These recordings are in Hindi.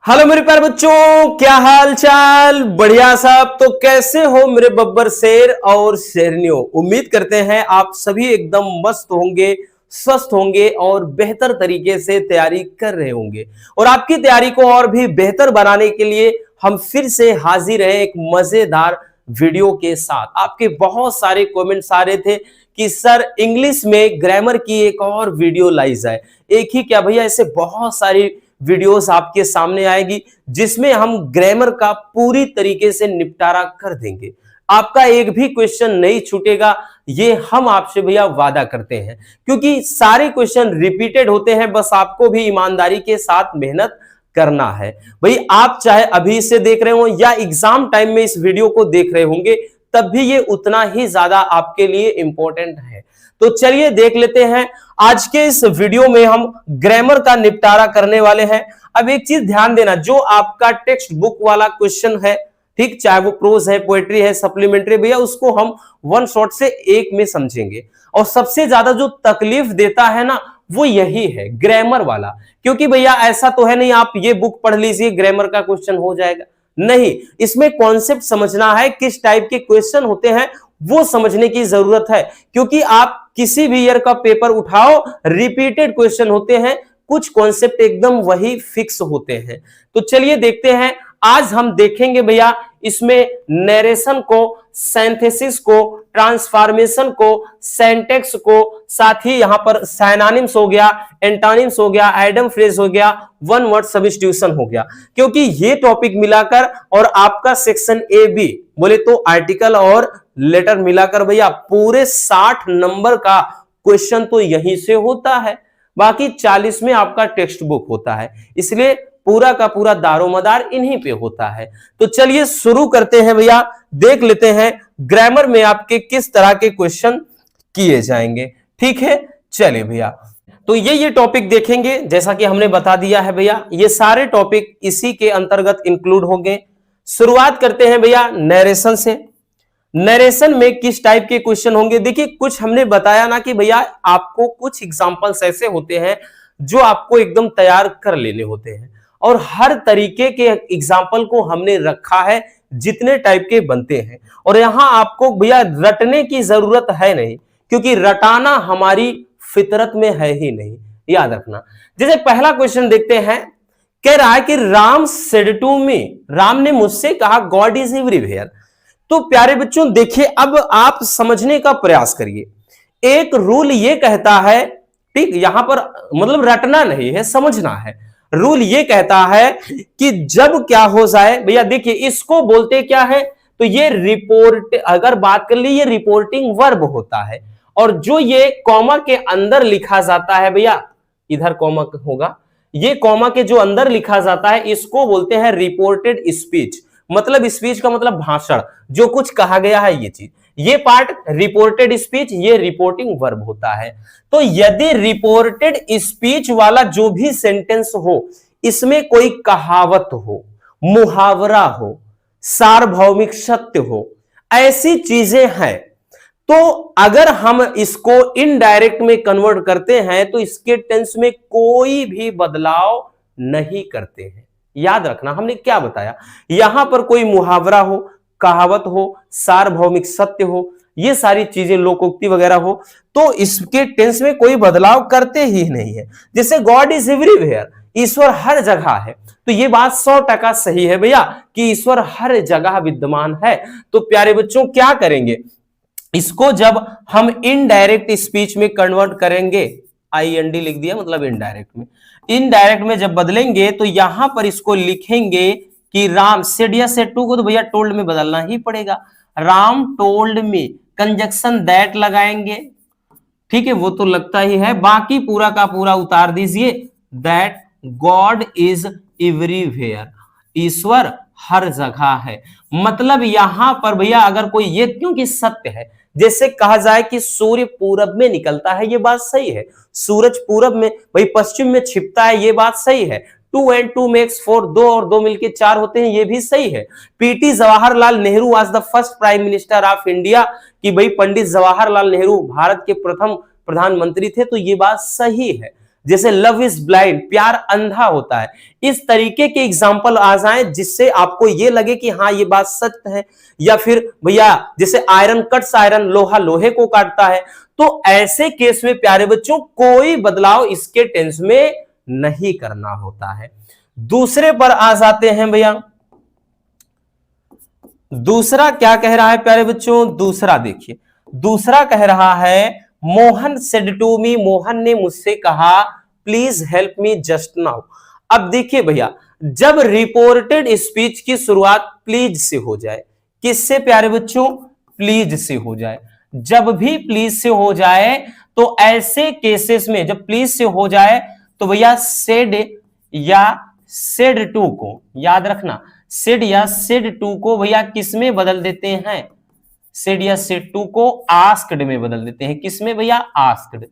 हेलो मेरे प्यारे बच्चों, क्या हाल चाल? बढ़िया साहब। तो कैसे हो मेरे बब्बर शेर और शेरनियों? उम्मीद करते हैं आप सभी एकदम मस्त होंगे, स्वस्थ होंगे और बेहतर तरीके से तैयारी कर रहे होंगे। और आपकी तैयारी को और भी बेहतर बनाने के लिए हम फिर से हाजिर हैं एक मजेदार वीडियो के साथ। आपके बहुत सारे कमेंट्स आ रहे थे कि सर इंग्लिश में ग्रामर की एक और वीडियो लाई जाए। एक ही क्या भैया, ऐसे बहुत सारी वीडियोस आपके सामने आएगी जिसमें हम ग्रामर का पूरी तरीके से निपटारा कर देंगे। आपका एक भी क्वेश्चन नहीं छूटेगा, ये हम आपसे भैया वादा करते हैं, क्योंकि सारे क्वेश्चन रिपीटेड होते हैं। बस आपको भी ईमानदारी के साथ मेहनत करना है। भाई आप चाहे अभी से देख रहे हो या एग्जाम टाइम में इस वीडियो को देख रहे होंगे, तब भी ये उतना ही ज्यादा आपके लिए इंपॉर्टेंट है। तो चलिए देख लेते हैं। आज के इस वीडियो में हम ग्रामर का निपटारा करने वाले हैं। अब एक चीज ध्यान देना, जो आपका टेक्स्ट बुक वाला क्वेश्चन है, ठीक, चाहे वो प्रोज है, पोएट्री है, सप्लीमेंट्री, भैया उसको हम वन शॉट से एक में समझेंगे। और सबसे ज्यादा जो तकलीफ देता है ना, वो यही है, ग्रामर वाला। क्योंकि भैया ऐसा तो है नहीं आप ये बुक पढ़ लीजिए ग्रामर का क्वेश्चन हो जाएगा, नहीं। इसमें कॉन्सेप्ट समझना है, किस टाइप के क्वेश्चन होते हैं वो समझने की जरूरत है। क्योंकि आप किसी भी ईयर का पेपर उठाओ, रिपीटेड क्वेश्चन होते हैं, कुछ कॉन्सेप्ट एकदम वही फिक्स होते हैं। तो चलिए देखते हैं। आज हम देखेंगे भैया इसमें नरेशन को, सिंथेसिस को, ट्रांसफॉर्मेशन को, सिंटैक्स को, साथ ही यहां पर साइनोनिम्स हो गया, एंटोनिम्स हो गया, आइडम फ्रेज हो गया, वन वर्ड सब्स्टिट्यूशन हो गया। क्योंकि ये टॉपिक मिलाकर और आपका सेक्शन ए बी बोले तो आर्टिकल और लेटर मिलाकर भैया पूरे 60 नंबर का क्वेश्चन तो यहीं से होता है। बाकी 40 में आपका टेक्स्ट बुक होता है, इसलिए पूरा का पूरा दारोमदार इन्हीं पे होता है। तो चलिए शुरू करते हैं भैया, देख लेते हैं ग्रामर में आपके किस तरह के क्वेश्चन किए जाएंगे। ठीक है, चलिए भैया। तो ये टॉपिक देखेंगे, जैसा कि हमने बता दिया है भैया, ये सारे टॉपिक इसी के अंतर्गत इंक्लूड होंगे। शुरुआत करते हैं भैया नरेशन से। नरेशन में किस टाइप के क्वेश्चन होंगे? देखिए कुछ हमने बताया ना कि भैया आपको कुछ एग्जांपल्स ऐसे होते हैं जो आपको एकदम तैयार कर लेने होते हैं, और हर तरीके के एग्जांपल को हमने रखा है जितने टाइप के बनते हैं। और यहां आपको भैया रटने की जरूरत है नहीं, क्योंकि रटाना हमारी फितरत में है ही नहीं, याद रखना। जैसे पहला क्वेश्चन देखते हैं, कह रहा है कि Ram said to me, Ram ने मुझसे कहा गॉड इज एवरीवेयर। तो प्यारे बच्चों देखिए, अब आप समझने का प्रयास करिए। एक रूल ये कहता है, ठीक, यहां पर मतलब रटना नहीं है, समझना है। रूल ये कहता है कि जब क्या हो जाए भैया, देखिए इसको बोलते क्या है, तो ये रिपोर्ट, अगर बात कर ली, ये रिपोर्टिंग वर्ब होता है। और जो ये कॉमा के अंदर लिखा जाता है भैया, इधर कॉमा होगा, ये कॉमा के जो अंदर लिखा जाता है इसको बोलते हैं रिपोर्टेड स्पीच। मतलब स्पीच का मतलब भाषण, जो कुछ कहा गया है ये चीज, ये पार्ट रिपोर्टेड स्पीच, ये रिपोर्टिंग वर्ब होता है। तो यदि रिपोर्टेड स्पीच वाला जो भी सेंटेंस हो, इसमें कोई कहावत हो, मुहावरा हो, सार्वभौमिक सत्य हो, ऐसी चीजें हैं, तो अगर हम इसको इनडायरेक्ट में कन्वर्ट करते हैं तो इसके टेंस में कोई भी बदलाव नहीं करते हैं। याद रखना हमने क्या बताया, यहां पर कोई मुहावरा हो, कहावत हो, सार्वभौमिक सत्य हो, ये सारी चीजें लोकोक्ति वगैरह हो, तो इसके टेंस में कोई बदलाव करते ही नहीं है। जैसे गॉड इज एवरीवेयर, ईश्वर हर जगह है, तो ये बात 100% सही है भैया कि ईश्वर हर जगह विद्यमान है। तो प्यारे बच्चों क्या करेंगे, इसको जब हम इनडायरेक्ट स्पीच में कन्वर्ट करेंगे, IND लिख दिया मतलब इनडायरेक्ट में, इनडायरेक्ट में जब बदलेंगे तो यहां पर इसको लिखेंगे कि राम सेड या सेड टू को तो भैया टोल्ड में बदलना ही पड़ेगा। राम टोल्ड में कंजक्शन दैट लगाएंगे, ठीक है, वो तो लगता ही है। बाकी पूरा का पूरा उतार दीजिए, दैट गॉड इज एवरीवेयर, ईश्वर हर जगह है। मतलब यहां पर भैया अगर कोई ये, क्योंकि सत्य है, जैसे कहा जाए कि सूर्य पूरब में निकलता है, ये बात सही है। सूरज पूरब में, भाई पश्चिम में छिपता है, ये बात सही है। 2 and 2 makes 4, 2 और 2 मिलके 4 होते हैं, ये भी सही है। PT Jawaharlal Nehru was the first prime minister of India, कि भाई पंडित जवाहरलाल नेहरू भारत के प्रथम प्रधानमंत्री थे, तो ये बात सही है। जैसे लव इज ब्लाइंड, प्यार अंधा होता है। इस तरीके के एग्जाम्पल आ जाए जिससे आपको ये लगे कि हाँ ये बात सच है। या फिर भैया जैसे आयरन कट्स आयरन, लोहा लोहे को काटता है। तो ऐसे केस में प्यारे बच्चों कोई बदलाव इसके टेंस में नहीं करना होता है। दूसरे पर आ जाते हैं भैया। दूसरा क्या कह रहा है प्यारे बच्चों, दूसरा देखिए, दूसरा कह रहा है Mohan said to me, Mohan ने मुझसे कहा please help me just now. अब देखिए भैया, जब रिपोर्टेड स्पीच की शुरुआत प्लीज से हो जाए, किससे प्यारे बच्चों, प्लीज से हो जाए, जब भी प्लीज से हो जाए तो ऐसे केसेस में जब प्लीज से हो जाए तो भैया सेड या सेड टू को याद रखना, सेड या सेड टू को भैया किस में बदल देते हैं, सेड या सेड टू को आस्क्ड में बदल देते हैं। किस में भैया, आस्क्ड,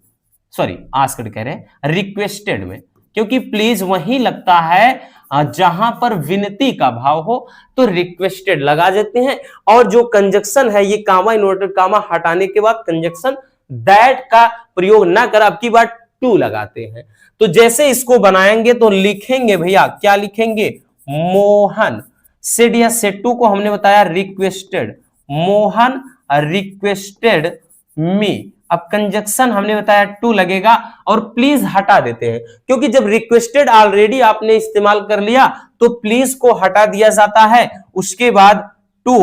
सॉरी आस्क्ड कह रहे हैं, रिक्वेस्टेड में, क्योंकि प्लीज वहीं लगता है जहां पर विनती का भाव हो, तो रिक्वेस्टेड लगा देते हैं। और जो कंजक्शन है ये कामा इन्वर्टेड कामा हटाने के बाद कंजक्शन दैट का प्रयोग ना कर, अब की बार टू लगाते हैं। तो जैसे इसको बनाएंगे तो लिखेंगे भैया, क्या लिखेंगे, मोहन सेड या सेड टू को हमने बताया रिक्वेस्टेड, मोहन रिक्वेस्टेड मी। अब कंजक्शन हमने बताया टू लगेगा और प्लीज हटा देते हैं, क्योंकि जब रिक्वेस्टेड ऑलरेडी आपने इस्तेमाल कर लिया तो प्लीज को हटा दिया जाता है। उसके बाद टू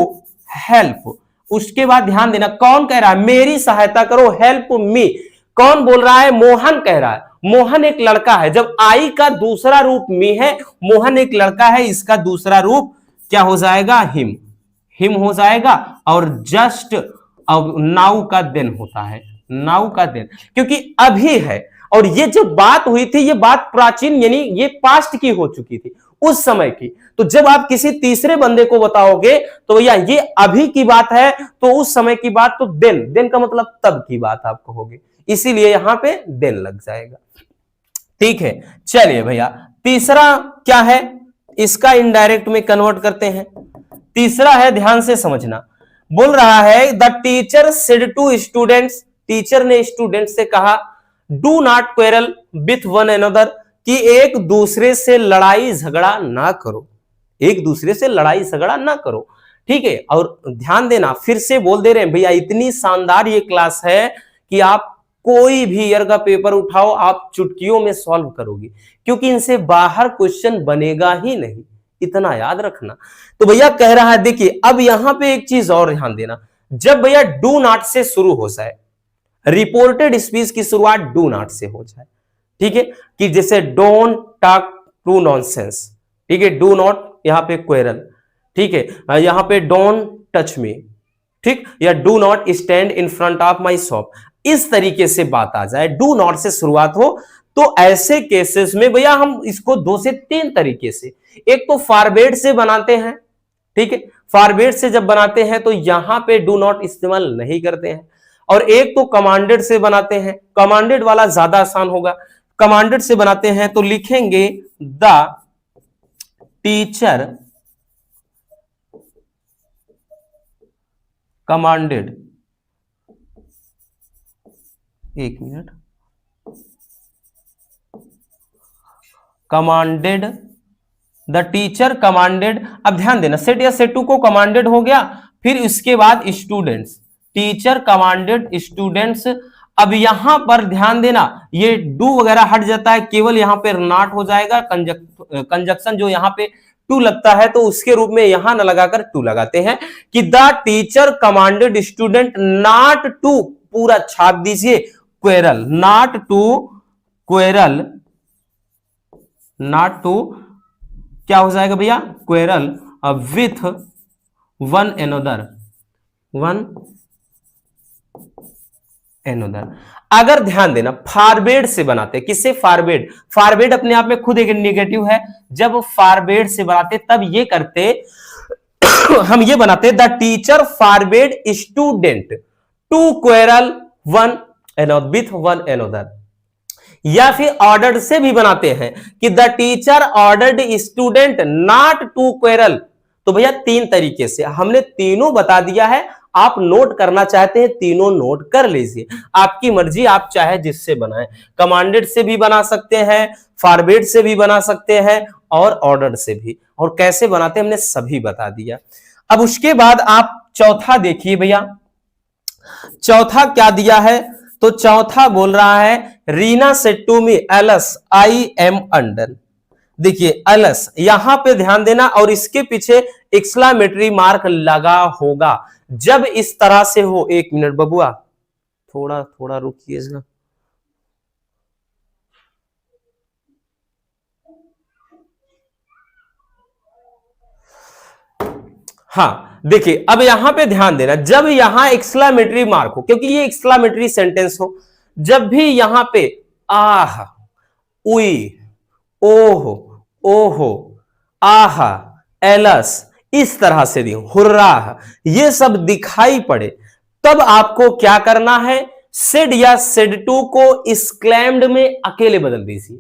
हेल्प, उसके बाद ध्यान देना कौन कह रहा है, मेरी सहायता करो, हेल्प मी। कौन बोल रहा है, मोहन कह रहा है। मोहन एक लड़का है, जब आई का दूसरा रूप मी है, मोहन एक लड़का है, इसका दूसरा रूप क्या हो जाएगा, हिम, हिम हो जाएगा। और जस्ट अब नाउ का दिन होता है, नाउ का दिन, क्योंकि अभी है। और ये जो बात हुई थी ये बात प्राचीन यानी ये पास्ट की हो चुकी थी, उस समय की। तो जब आप किसी तीसरे बंदे को बताओगे तो भैया ये अभी की बात है, तो उस समय की बात, तो देन, देन का मतलब तब की बात आप कहोगे, इसीलिए यहां पे देन लग जाएगा। ठीक है, चलिए भैया तीसरा क्या है, इसका इनडायरेक्ट में कन्वर्ट करते हैं। तीसरा है, ध्यान से समझना, बोल रहा है the teacher said to students, teacher ने स्टूडेंट से कहा do not quarrel with one another, कि एक दूसरे से लड़ाई झगड़ा ना करो, एक दूसरे से लड़ाई झगड़ा ना करो। ठीक है, और ध्यान देना फिर से बोल दे रहे हैं भैया, इतनी शानदार ये क्लास है कि आप कोई भी ईयर का पेपर उठाओ आप चुटकियों में सॉल्व करोगे, क्योंकि इनसे बाहर क्वेश्चन बनेगा ही नहीं, इतना याद रखना। तो भैया कह रहा है, देखिए अब यहां पे एक चीज और ध्यान देना, जब भैया डू नॉट से शुरू हो जाए, रिपोर्टेड स्पीच की शुरुआत डू नॉट से हो जाए, ठीक है, कि जैसे डोंट टॉक टू नॉनसेंस, ठीक है, डू नॉट यहां पे क्वेरल, ठीक है, यहां पे डोंट टच मी, ठीक, या do not stand in front of my shop, इस तरीके से बात आ जाए, डू नॉट से शुरुआत हो, तो ऐसे केसेस में भैया हम इसको 2 से 3 तरीके से, एक तो फॉरवर्ड से बनाते हैं, ठीक है, फॉरवर्ड से जब बनाते हैं तो यहां पे डू नॉट इस्तेमाल नहीं करते हैं, और एक तो कमांडेड से बनाते हैं, कमांडेड वाला ज्यादा आसान होगा। कमांडेड से बनाते हैं तो लिखेंगे द टीचर कमांडेड, एक minute, commanded, the teacher commanded. अब ध्यान देना, सेट या सेट टू को कमांडेड हो गया, फिर इसके बाद स्टूडेंट्स, टीचर कमांडेड स्टूडेंट्स। अब यहां पर ध्यान देना, ये डू वगैरह हट जाता है, केवल यहां पे नॉट हो जाएगा, कंजक्शन जो यहां पे टू लगता है तो उसके रूप में यहां न लगाकर टू लगाते हैं, कि the teacher commanded student not to, पूरा छाप दीजिए, quarrel, not to quarrel, not to क्या हो जाएगा भैया, quarrel with one another, one another. अगर ध्यान देना फॉरवर्ड से बनाते, किससे, फॉरवर्ड, फॉरवर्ड अपने आप में खुद एक नेगेटिव है, जब फॉरवर्ड से बनाते तब ये करते हम ये बनाते the teacher forward student to quarrel one another with one another, या फिर ऑर्डर्ड से भी बनाते हैं कि the teacher ordered student not to quarrel. तो भैया 3 तरीके से हमने तीनों बता दिया है, आप नोट करना चाहते हैं तीनों नोट कर लीजिए, आपकी मर्जी, आप चाहे जिससे बनाएं, कमांडेड से भी बना सकते हैं, फॉरवर्ड से भी बना सकते हैं और ऑर्डर से भी। और कैसे बनाते हैं हमने सभी बता दिया। अब उसके बाद आप चौथा देखिए भैया, चौथा क्या दिया है, तो चौथा बोल रहा है Reena said to me alas I am under. देखिए एलस, यहां पे ध्यान देना, और इसके पीछे एक्सक्लेमेटरी मार्क लगा होगा जब इस तरह से हो। एक मिनट बबुआ, थोड़ा थोड़ा रुकिएगा। हाँ देखिए, अब यहां पे ध्यान देना, जब यहां एक्सक्लेमेटरी मार्क हो, क्योंकि ये एक्सक्लेमेटरी सेंटेंस हो, जब भी यहां पे आह, उई, ओह, ओहो, आहा, एलस, इस तरह से दी, हुर्राह, ये सब दिखाई पड़े, तब आपको क्या करना है, सेड या सेड टू को एक्सक्लेम्ड में अकेले बदल दीजिए।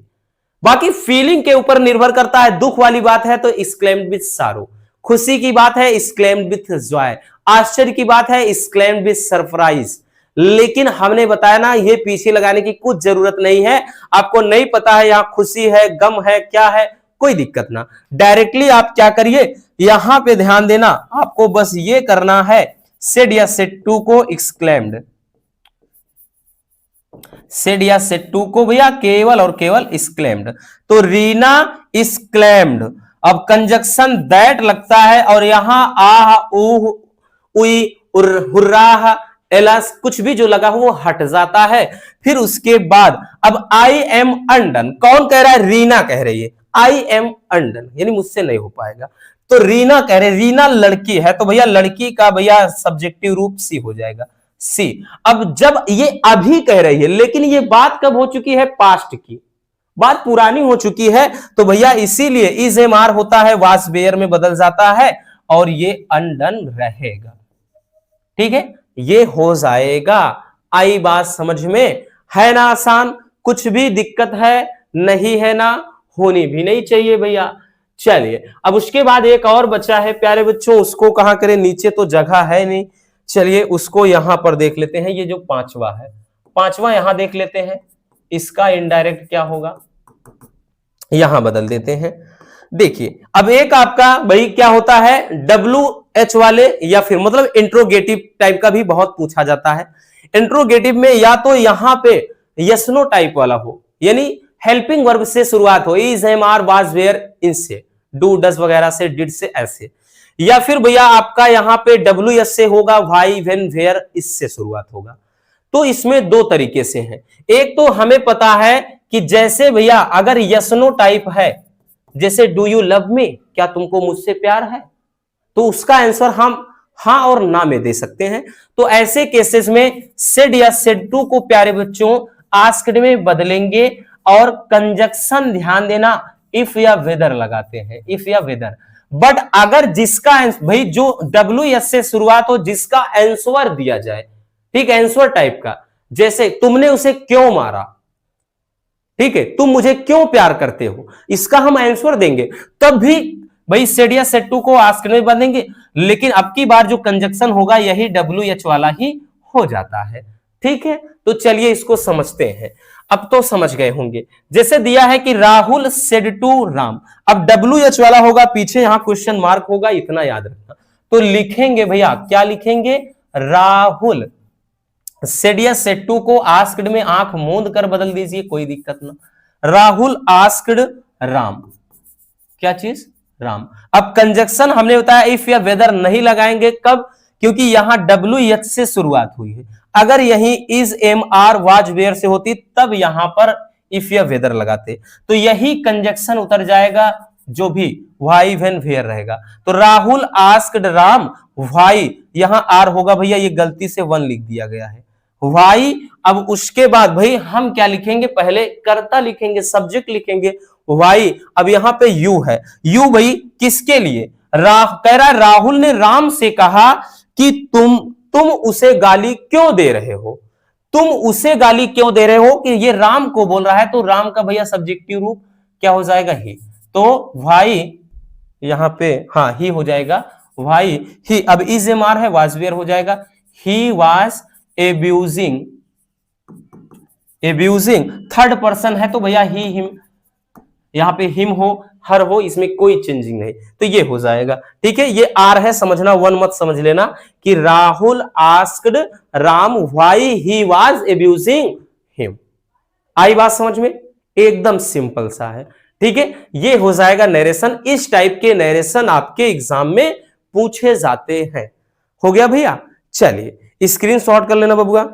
बाकी फीलिंग के ऊपर निर्भर करता है, दुख वाली बात है तो एक्सक्लेम्ड विथ सारो, खुशी की बात है एक्सक्लेम्ड विथ जॉय, आश्चर्य की बात है एक्सक्लेम्ड विथ सरप्राइज। लेकिन हमने बताया ना, ये पीछे लगाने की कुछ जरूरत नहीं है। आपको नहीं पता है यहां खुशी है, गम है, क्या है, कोई दिक्कत ना, डायरेक्टली आप क्या करिए, यहां पे ध्यान देना, आपको बस ये करना है, सेड या सेड टू को एक्सक्लेम्ड, सेड या सेड टू को भैया केवल और केवल एक्सक्लेम्ड। तो रीना एक्सक्लेम्ड, अब कंजक्शन दैट लगता है, और यहां आह, ऊह, उई, हुर्राह, एलस, कुछ भी जो लगा हो वो हट जाता है। फिर उसके बाद अब आई एम अंडन, कौन कह रहा है, रीना कह रही है, आई एम अंडन, यानी मुझसे नहीं हो पाएगा, तो रीना कह रहे, रीना लड़की है, तो भैया लड़की का भैया सब्जेक्टिव रूप सी हो जाएगा, सी। अब जब ये अभी कह रही है, लेकिन ये बात कब हो चुकी है, पास्ट की बात, पुरानी हो चुकी है, तो भैया इसीलिए इज एम आर होता है, वाज वेयर में बदल जाता है, और ये अनडन रहेगा। ठीक है, ये हो जाएगा। आई बात समझ में है ना, आसान, कुछ भी दिक्कत है नहीं है ना, होनी भी नहीं चाहिए भैया। चलिए अब उसके बाद एक और बच्चा है प्यारे बच्चों, उसको कहां करें, नीचे तो जगह है नहीं, चलिए उसको यहां पर देख लेते हैं। ये जो पांचवा है, पांचवा यहां देख लेते हैं, इसका इनडायरेक्ट क्या होगा, यहां बदल देते हैं। देखिए अब एक आपका भाई क्या होता है, डब्ल्यू एच वाले, या फिर मतलब इंट्रोगेटिव टाइप का भी बहुत पूछा जाता है। इंट्रोगेटिव में या तो यहां पे यस नो टाइप वाला हो, यानी हेल्पिंग वर्ब से शुरुआत हो, is, am, are, was, were, इनसे, डू, डज वगैरह से, डिड से, ऐसे, या फिर भैया आपका यहां पे डब्ल्यू एस से होगा, वाई, वेन, वेयर, इससे शुरुआत होगा। तो इसमें दो तरीके से है। एक तो हमें पता है कि जैसे भैया अगर यस नो टाइप है, जैसे डू यू लव मी, क्या तुमको मुझसे प्यार है, तो उसका आंसर हम हां और ना में दे सकते हैं। तो ऐसे केसेस में सेड या सेड टू को प्यारे बच्चों आस्क्ड में बदलेंगे, और कंजक्शन ध्यान देना, इफ या वेदर लगाते हैं, इफ या वेदर। बट अगर जिसका भाई जो डब्ल्यू एस से शुरुआत हो, जिसका आंसर दिया जाए, ठीक, आंसर टाइप का, जैसे तुमने उसे क्यों मारा, ठीक है, तुम मुझे क्यों प्यार करते हो, इसका हम आंसर देंगे, तब भी भाई सेड या सेड टू को आस्क्ड में बदलेंगे। लेकिन अब की बार जो कंजक्शन होगा यही डब्ल्यू एच वाला ही हो जाता है। ठीक है, तो चलिए इसको समझते हैं। अब तो समझ गए होंगे, जैसे दिया है कि राहुल सेड टू राम, अब डब्ल्यू एच वाला होगा, पीछे यहां क्वेश्चन मार्क होगा, इतना याद रखना। तो लिखेंगे भैया, क्या लिखेंगे, राहुल सेड या सेड टू को आस्क्ड में आंख मूंद कर बदल दीजिए, कोई दिक्कत ना, राहुल आस्क्ड राम, क्या चीज, राम। अब कंजक्शन हमने बताया इफ या वेदर नहीं लगाएंगे, कब, क्योंकि यहां डब्ल्यू एच से शुरुआत हुई है। अगर यही is, am, are, was, were से होती तब यहां पर इफ या वेदर लगाते, तो यही कंजक्शन उतर जाएगा, जो भी वाई, वेन, वेयर रहेगा। तो राहुल आस्क्ड राम, वाई, यहां आर होगा भैया, ये गलती से वन लिख दिया गया है, वाई। अब उसके बाद भाई हम क्या लिखेंगे, पहले कर्ता लिखेंगे, सब्जेक्ट लिखेंगे, वाई। अब यहां पे यू है, यू भाई किसके लिए, कह रहा है राहुल ने राम से कहा कि तुम उसे गाली क्यों दे रहे हो, तुम उसे गाली क्यों दे रहे हो, कि ये राम को बोल रहा है, तो राम का भैया सब्जेक्टिव रूप क्या हो जाएगा, ही। तो भाई यहां पे हाँ ही हो जाएगा, भाई ही, अब इज एम आर है, वाज वेयर हो जाएगा, ही was abusing, abusing third person है तो भैया ही हिम, यहां पे हिम हो हर हो, इसमें कोई चेंजिंग नहीं, तो ये हो जाएगा। ठीक है, ये आर है, समझना, वन मत समझ लेना कि Rahul asked Ram why he was abusing him. आई बात समझ में, एकदम सिंपल सा है। ठीक है, ये हो जाएगा नरेशन। इस टाइप के नरेशन आपके एग्जाम में पूछे जाते हैं। हो गया भैया, चलिए स्क्रीन शॉट कर लेना बबुआ।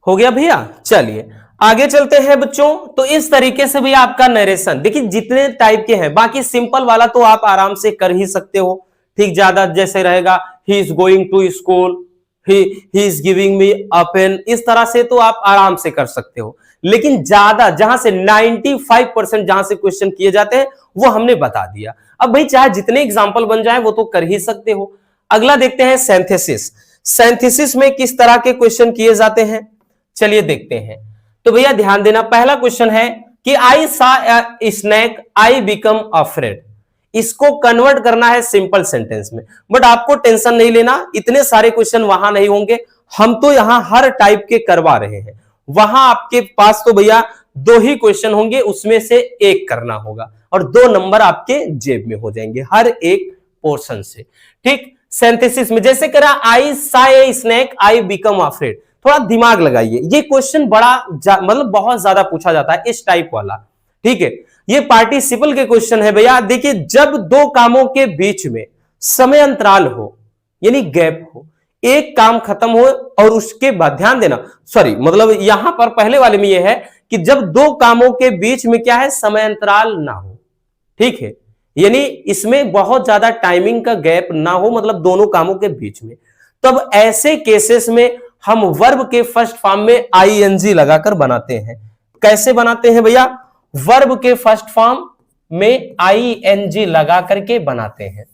हो गया भैया, चलिए आगे चलते हैं बच्चों। तो इस तरीके से भैया आपका नरेशन, देखिए जितने टाइप के हैं, बाकी सिंपल वाला तो आप आराम से कर ही सकते हो। ठीक, ज्यादा जैसे रहेगा he is going to school, he is giving me a pen, इस तरह से तो आप आराम से कर सकते हो। लेकिन ज्यादा जहां से 95% जहां से क्वेश्चन किए जाते हैं वो हमने बता दिया। अब भाई चाहे जितने एग्जाम्पल बन जाए वो तो कर ही सकते हो। अगला देखते हैं सिंथेसिस। सिंथेसिस में किस तरह के क्वेश्चन किए जाते हैं, चलिए देखते हैं। तो भैया ध्यान देना, पहला क्वेश्चन है कि आई सा स्नैक आई बिकम अफ्रेड। इसको कन्वर्ट करना है सिंपल सेंटेंस में, बट आपको टेंशन नहीं लेना, इतने सारे क्वेश्चन वहां नहीं होंगे, हम तो यहां हर टाइप के करवा रहे हैं। वहां आपके पास तो भैया 2 ही क्वेश्चन होंगे, उसमें से एक करना होगा और 2 नंबर आपके जेब में हो जाएंगे हर एक पोर्शन से। ठीक, सिंथेसिस में जैसे करा आई सा ए स्नैक आई बिकम अफ्रेड, थोड़ा दिमाग लगाइए, ये क्वेश्चन बड़ा मतलब बहुत ज्यादा पूछा जाता है इस टाइप वाला। ठीक है, ये पार्टिसिपल के क्वेश्चन है भैया। देखिए जब 2 कामों के बीच में समय अंतराल हो, यानी गैप हो, एक काम खत्म हो और उसके बाद, ध्यान देना, सॉरी मतलब यहां पर पहले वाले में यह है कि जब 2 कामों के बीच में क्या है, समय अंतराल ना हो। ठीक है, यानी इसमें बहुत ज्यादा टाइमिंग का गैप ना हो, मतलब दोनों कामों के बीच में। तब ऐसे केसेस में हम वर्ब के फर्स्ट फॉर्म में आईएनजी लगाकर बनाते हैं। कैसे बनाते हैं भैया, वर्ब के फर्स्ट फॉर्म में आईएनजी लगा करके बनाते हैं,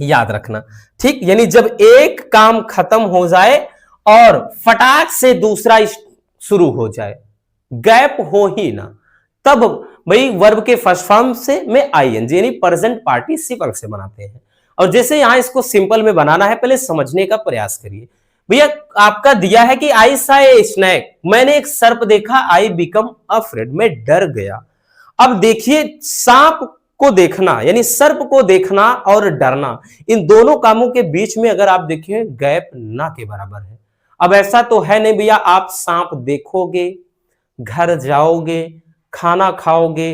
याद रखना। ठीक, यानी जब एक काम खत्म हो जाए और फटाक से दूसरा शुरू हो जाए, गैप हो ही ना, तब भाई वर्ब के फर्स्ट फॉर्म से में आईएनजी यानी प्रेजेंट पार्टिसिपल से बनाते हैं। और जैसे यहां इसको सिंपल में बनाना है, पहले समझने का प्रयास करिए। भैया आपका दिया है कि आई सा ए स्नैक, मैंने एक सर्प देखा, आई बिकम अफ्रेड, मैं डर गया। अब देखिए सांप को देखना यानी सर्प को देखना और डरना, इन दोनों कामों के बीच में अगर आप देखिए गैप ना के बराबर है। अब ऐसा तो है नहीं भैया आप सांप देखोगे, घर जाओगे, खाना खाओगे,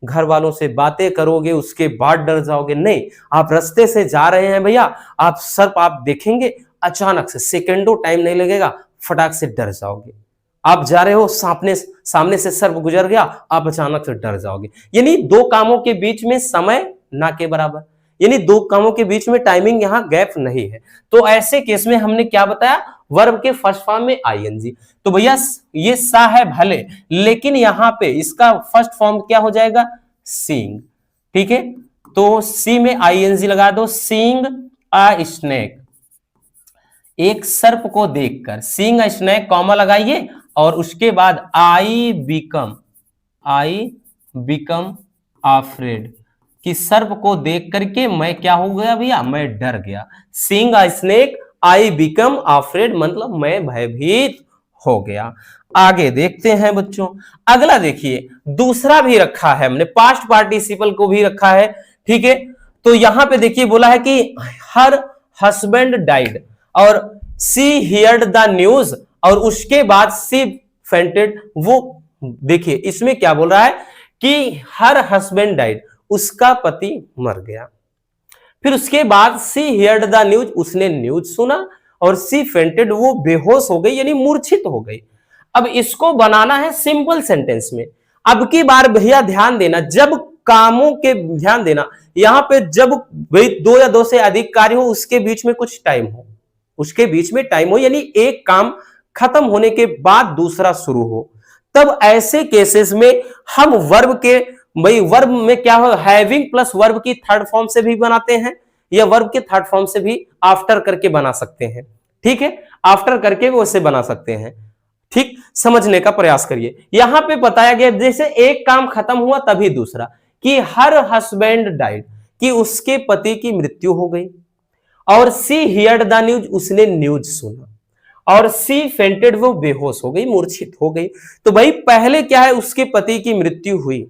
घर वालों से बातें करोगे, उसके बाद डर जाओगे, नहीं। आप रास्ते से जा रहे हैं भैया, आप सर्प आप देखेंगे, अचानक से सेकंडों टाइम नहीं लगेगा, फटाक से डर जाओगे। आप जा रहे हो, सामने से सर्प गुजर गया, आप अचानक से डर जाओगे। यानी 2 कामों के बीच में समय ना के बराबर, यानी 2 कामों के बीच में टाइमिंग यहां गैप नहीं है। तो ऐसे केस में हमने क्या बताया, वर्ब के फर्स्ट फॉर्म में आईएनजी। तो भैया ये सा है भले, लेकिन यहां पे इसका फर्स्ट फॉर्म क्या हो जाएगा, सीइंग। ठीक है, तो सी में आईएनजी लगा दो, सीइंग अ स्नेक, एक सर्प को देखकर, सीइंग अ स्नेक कॉमा लगाइए और उसके बाद आई बिकम अफ्रेड, कि सर्प को देख करके मैं क्या हो गया भैया, मैं डर गया। Seeing a snake I become afraid, मतलब मैं भयभीत हो गया। आगे देखते हैं बच्चों, अगला देखिए दूसरा भी रखा है हमने, पास्ट पार्टिसिपल को भी रखा है। ठीक है, तो यहां पे देखिए बोला है कि हर हस्बैंड डाइड और सी हियर्ड द न्यूज, और उसके बाद सी फेंटेड, वो देखिए इसमें क्या बोल रहा है कि हर हस्बैंड डाइड, उसका पति मर गया। फिर उसके बाद सी हियर्ड द न्यूज, उसने न्यूज सुना, और सी फेंटेड, वो बेहोश हो गई यानी मूर्छित हो गई। अब इसको बनाना है सिंपल सेंटेंस में। अब की बार भैया ध्यान देना, जब कामों के, ध्यान देना यहां पे, जब भाई 2 या 2 से अधिक कार्य हो, उसके बीच में कुछ टाइम हो, उसके बीच में टाइम हो, यानी एक काम खत्म होने के बाद दूसरा शुरू हो, तब ऐसे केसेस में हम वर्ब के, भाई वर्ब में क्या हो, हैविंग प्लस वर्ब की थर्ड फॉर्म से भी बनाते हैं, या वर्ब के थर्ड फॉर्म से भी आफ्टर करके बना सकते हैं। ठीक है, आफ्टर करके वो उसे बना सकते हैं। ठीक, समझने का प्रयास करिए। यहां पे बताया गया जैसे एक काम खत्म हुआ तभी दूसरा, कि हर हस्बैंड डाइड, कि उसके पति की मृत्यु हो गई, और सी हियर्ड द न्यूज, उसने न्यूज सुना, और सी फेंटेड, वो बेहोश हो गई, मूर्छित हो गई। तो भाई पहले क्या है, उसके पति की मृत्यु हुई,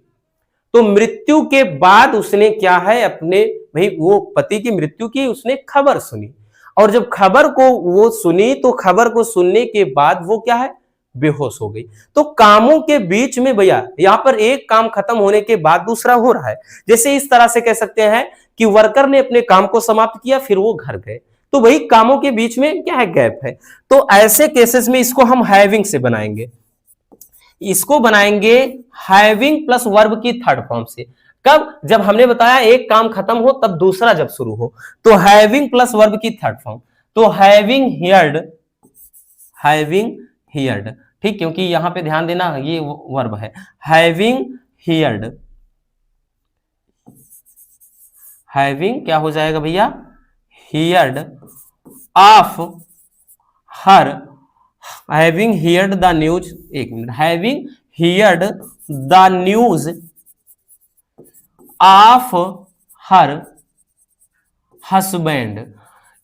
तो मृत्यु के बाद उसने क्या है अपने, भाई वो पति की मृत्यु की उसने खबर सुनी, और जब खबर को वो सुनी तो खबर को सुनने के बाद वो क्या है, बेहोश हो गई। तो कामों के बीच में भैया यहां पर एक काम खत्म होने के बाद दूसरा हो रहा है। जैसे इस तरह से कह सकते हैं कि वर्कर ने अपने काम को समाप्त किया, फिर वो घर गए, तो वही कामों के बीच में क्या है, गैप है। तो ऐसे केसेस में इसको हम हैविंग से बनाएंगे, इसको बनाएंगे हैविंग प्लस वर्ब की थर्ड फॉर्म से। कब, जब हमने बताया एक काम खत्म हो तब दूसरा जब शुरू हो, तो हैविंग प्लस वर्ब की थर्ड फॉर्म। तो हैविंग हियर्ड, हैविंग हियर्ड, ठीक, क्योंकि यहां पे ध्यान देना ये वर्ब है। हैविंग हियर्ड, हैविंग क्या हो जाएगा भैया, heard of her, having heard the news, एक minute, having heard the news of her husband,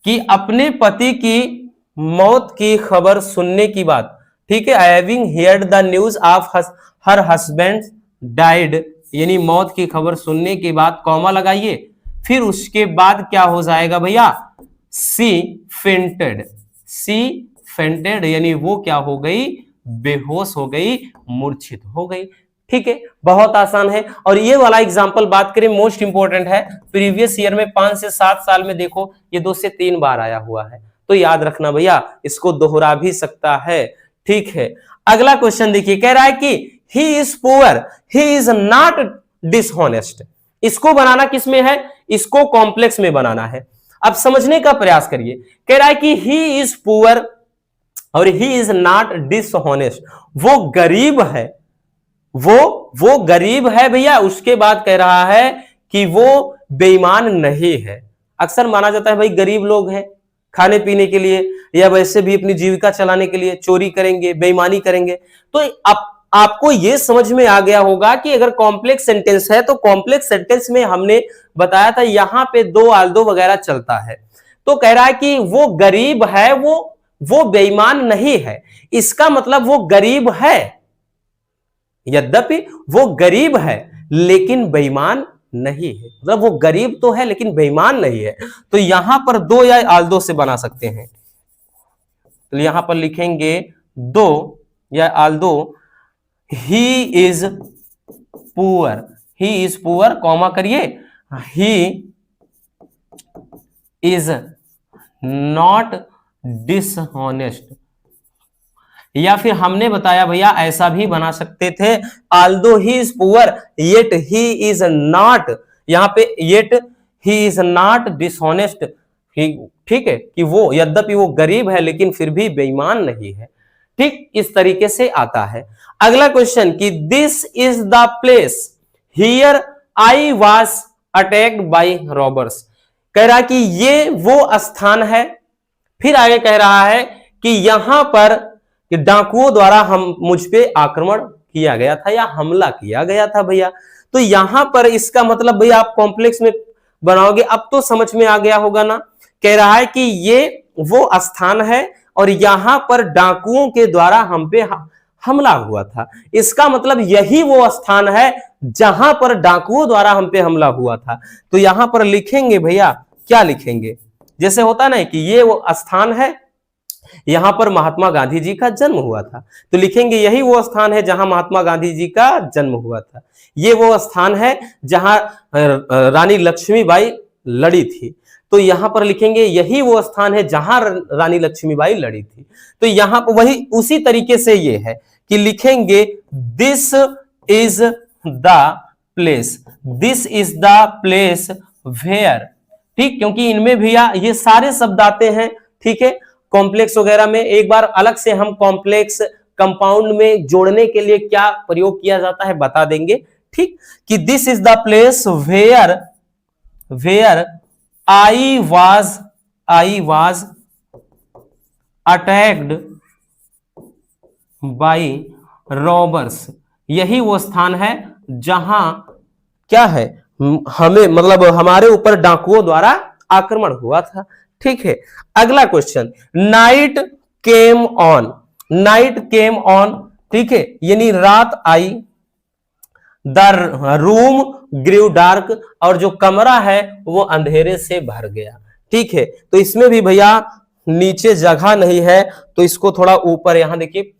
कि अपने पति की मौत की खबर सुनने की बात, ठीक है, having heard the news of her husband died, यानी मौत की खबर सुनने के बाद कॉमा लगाइए, फिर उसके बाद क्या हो जाएगा भैया, सी फेंटेड, सी फेंटेड, यानी वो क्या हो गई, बेहोश हो गई, मूर्छित हो गई। ठीक है, बहुत आसान है। और ये वाला एग्जांपल बात करें, मोस्ट इंपोर्टेंट है, प्रीवियस ईयर में 5 से 7 साल में देखो ये 2 से 3 बार आया हुआ है, तो याद रखना भैया, इसको दोहरा भी सकता है। ठीक है, अगला क्वेश्चन देखिए, कह रहा है कि he is poor, he is not dishonest. इसको बनाना किस में है, इसको कॉम्प्लेक्स में बनाना है। अब समझने का प्रयास करिए, कह रहा है कि ही इज पुअर और ही इज नॉट डिसऑनेस्ट, वो गरीब है, वो गरीब है भैया, उसके बाद कह रहा है कि वो बेईमान नहीं है। अक्सर माना जाता है भाई गरीब लोग हैं, खाने पीने के लिए या वैसे भी अपनी जीविका चलाने के लिए चोरी करेंगे, बेईमानी करेंगे। तो आपको यह समझ में आ गया होगा कि अगर कॉम्प्लेक्स सेंटेंस है तो कॉम्प्लेक्स सेंटेंस में हमने बताया था यहां पे दो आल्दो वगैरह चलता है। तो कह रहा है कि वो गरीब है, वो बेईमान नहीं है, इसका मतलब वो गरीब है, यद्यपि वो गरीब है लेकिन बेईमान नहीं है, मतलब वो गरीब तो है लेकिन बेईमान नहीं है। तो यहां पर दो या आल्दो से बना सकते हैं, तो यहां पर लिखेंगे दो या Aldous, he is poor, he is poor, comma करिए, ही इज नॉट डिसऑनेस्ट। या फिर हमने बताया भैया ऐसा भी बना सकते थे, Aldous he is poor yet he is not, यहां पे yet he is not dishonest, ठीक है, कि वो यद्यपि वो गरीब है लेकिन फिर भी बेईमान नहीं है। ठीक, इस तरीके से आता है। अगला क्वेश्चन कि this is the place here I was attacked by robbers, कह रहा कि ये वो स्थान है, फिर आगे कह रहा है कि यहां पर डाकुओं द्वारा मुझ पे आक्रमण किया गया था या हमला किया गया था भैया। तो यहां पर इसका मतलब भैया आप कॉम्प्लेक्स में बनाओगे, अब तो समझ में आ गया होगा ना। कह रहा है कि ये वो स्थान है और यहां पर डाकुओं के द्वारा हम पे हमला हुआ था, इसका मतलब यही वो स्थान है जहां पर डाकुओं द्वारा हम पे हमला हुआ था। तो यहां पर लिखेंगे भैया, क्या लिखेंगे, जैसे होता ना कि ये वो स्थान है, यहां पर महात्मा गांधी जी का जन्म हुआ था, तो लिखेंगे यही वो स्थान है जहां महात्मा गांधी जी का जन्म हुआ था, ये वो स्थान है जहां रानी लक्ष्मीबाई लड़ी थी, तो यहां पर लिखेंगे यही वो स्थान है जहां रानी लक्ष्मीबाई लड़ी थी। तो यहां पर वही उसी तरीके से ये है कि लिखेंगे this is the place, this is the place where, ठीक, क्योंकि इनमें भैया ये सारे शब्द आते हैं। ठीक है, कॉम्प्लेक्स वगैरह में एक बार अलग से हम कॉम्प्लेक्स कंपाउंड में जोड़ने के लिए क्या प्रयोग किया जाता है बता देंगे। ठीक, कि this is the place where where I was attacked by robbers, यही वो स्थान है जहां क्या है, हमें मतलब हमारे ऊपर डाकुओं द्वारा आक्रमण हुआ था। ठीक है, अगला question, night came on, night came on, ठीक है, यानी रात आई, द रूम ग्रीव डार्क, और जो कमरा है वो अंधेरे से भर गया। ठीक है, तो इसमें भी भैया नीचे जगह नहीं है, तो इसको थोड़ा ऊपर, यहां देखिए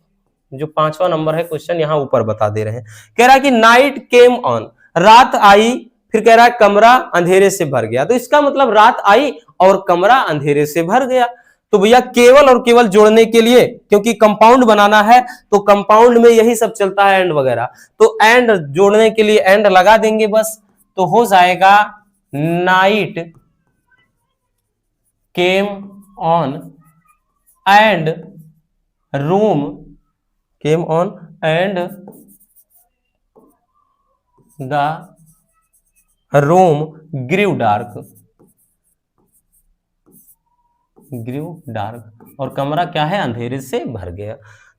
जो 5वां नंबर है क्वेश्चन, यहां ऊपर बता दे रहे हैं। कह रहा है कि नाइट केम ऑन, रात आई, फिर कह रहा है कमरा अंधेरे से भर गया, तो इसका मतलब रात आई और कमरा अंधेरे से भर गया। तो भैया केवल और केवल जोड़ने के लिए, क्योंकि कंपाउंड बनाना है तो कंपाउंड में यही सब चलता है, एंड वगैरह, तो एंड जोड़ने के लिए एंड लगा देंगे बस, तो हो जाएगा night came on and room came on and the room grew dark, grew dark, और कमरा क्या है, अंधेरे से भर गया।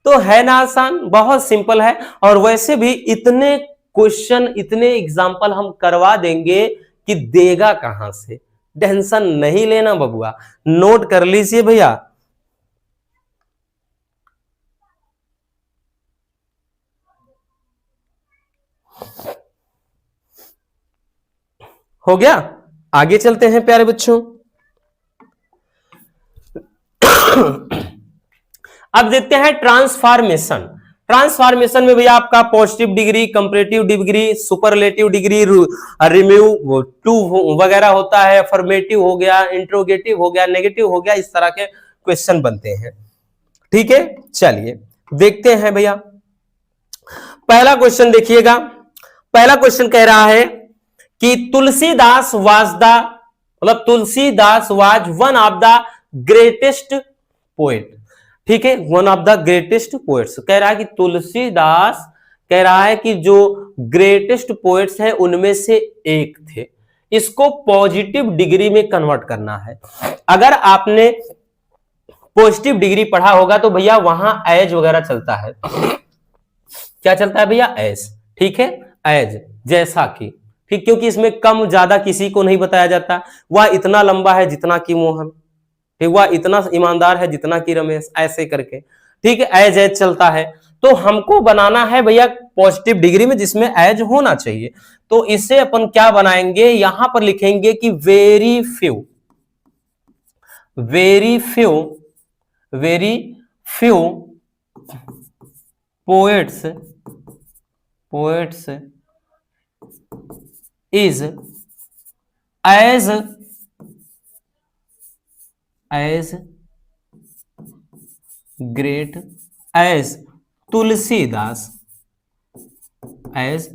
तो है ना आसान, बहुत सिंपल है। और वैसे भी इतने क्वेश्चन, इतने एग्जाम्पल हम करवा देंगे कि देगा कहां से, टेंशन नहीं लेना बबुआ, नोट कर लीजिए भैया। हो गया, आगे चलते हैं प्यारे बच्चों। अब देखते हैं ट्रांसफॉर्मेशन। ट्रांसफॉर्मेशन में भैया आपका positive degree, comparative degree, superlative degree, remove too वगैरह होता है, अफर्मेटिव हो गया, इंट्रोगेटिव हो गया, नेगेटिव हो गया, इस तरह के क्वेश्चन बनते हैं। ठीक है, चलिए देखते हैं भैया। पहला क्वेश्चन देखिएगा, पहला क्वेश्चन कह रहा है कि तुलसीदास वाज द, मतलब Tulsidas was one of the greatest poet. ठीक है, one of the greatest poets, कह रहा है कि तुलसीदास, कह रहा है कि जो ग्रेटेस्ट पोएट्स हैं उनमें से एक थे। इसको पॉजिटिव डिग्री में कन्वर्ट करना है। अगर आपने पॉजिटिव डिग्री पढ़ा होगा तो भैया वहां एज वगैरह चलता है। क्या चलता है भैया, एज। ठीक है, एज, जैसा कि, ठीक, क्योंकि इसमें कम ज्यादा किसी को नहीं बताया जाता। वह इतना लंबा है जितना कि मोहन, ठीक, वह इतना ईमानदार है जितना कि रमेश, ऐसे करके। ठीक है, एज एज चलता है, तो हमको बनाना है भैया पॉजिटिव डिग्री में जिसमें एज होना चाहिए। तो इसे अपन क्या बनाएंगे, यहां पर लिखेंगे कि very few, very few, very few poets, poets is as great as Tulsidas, as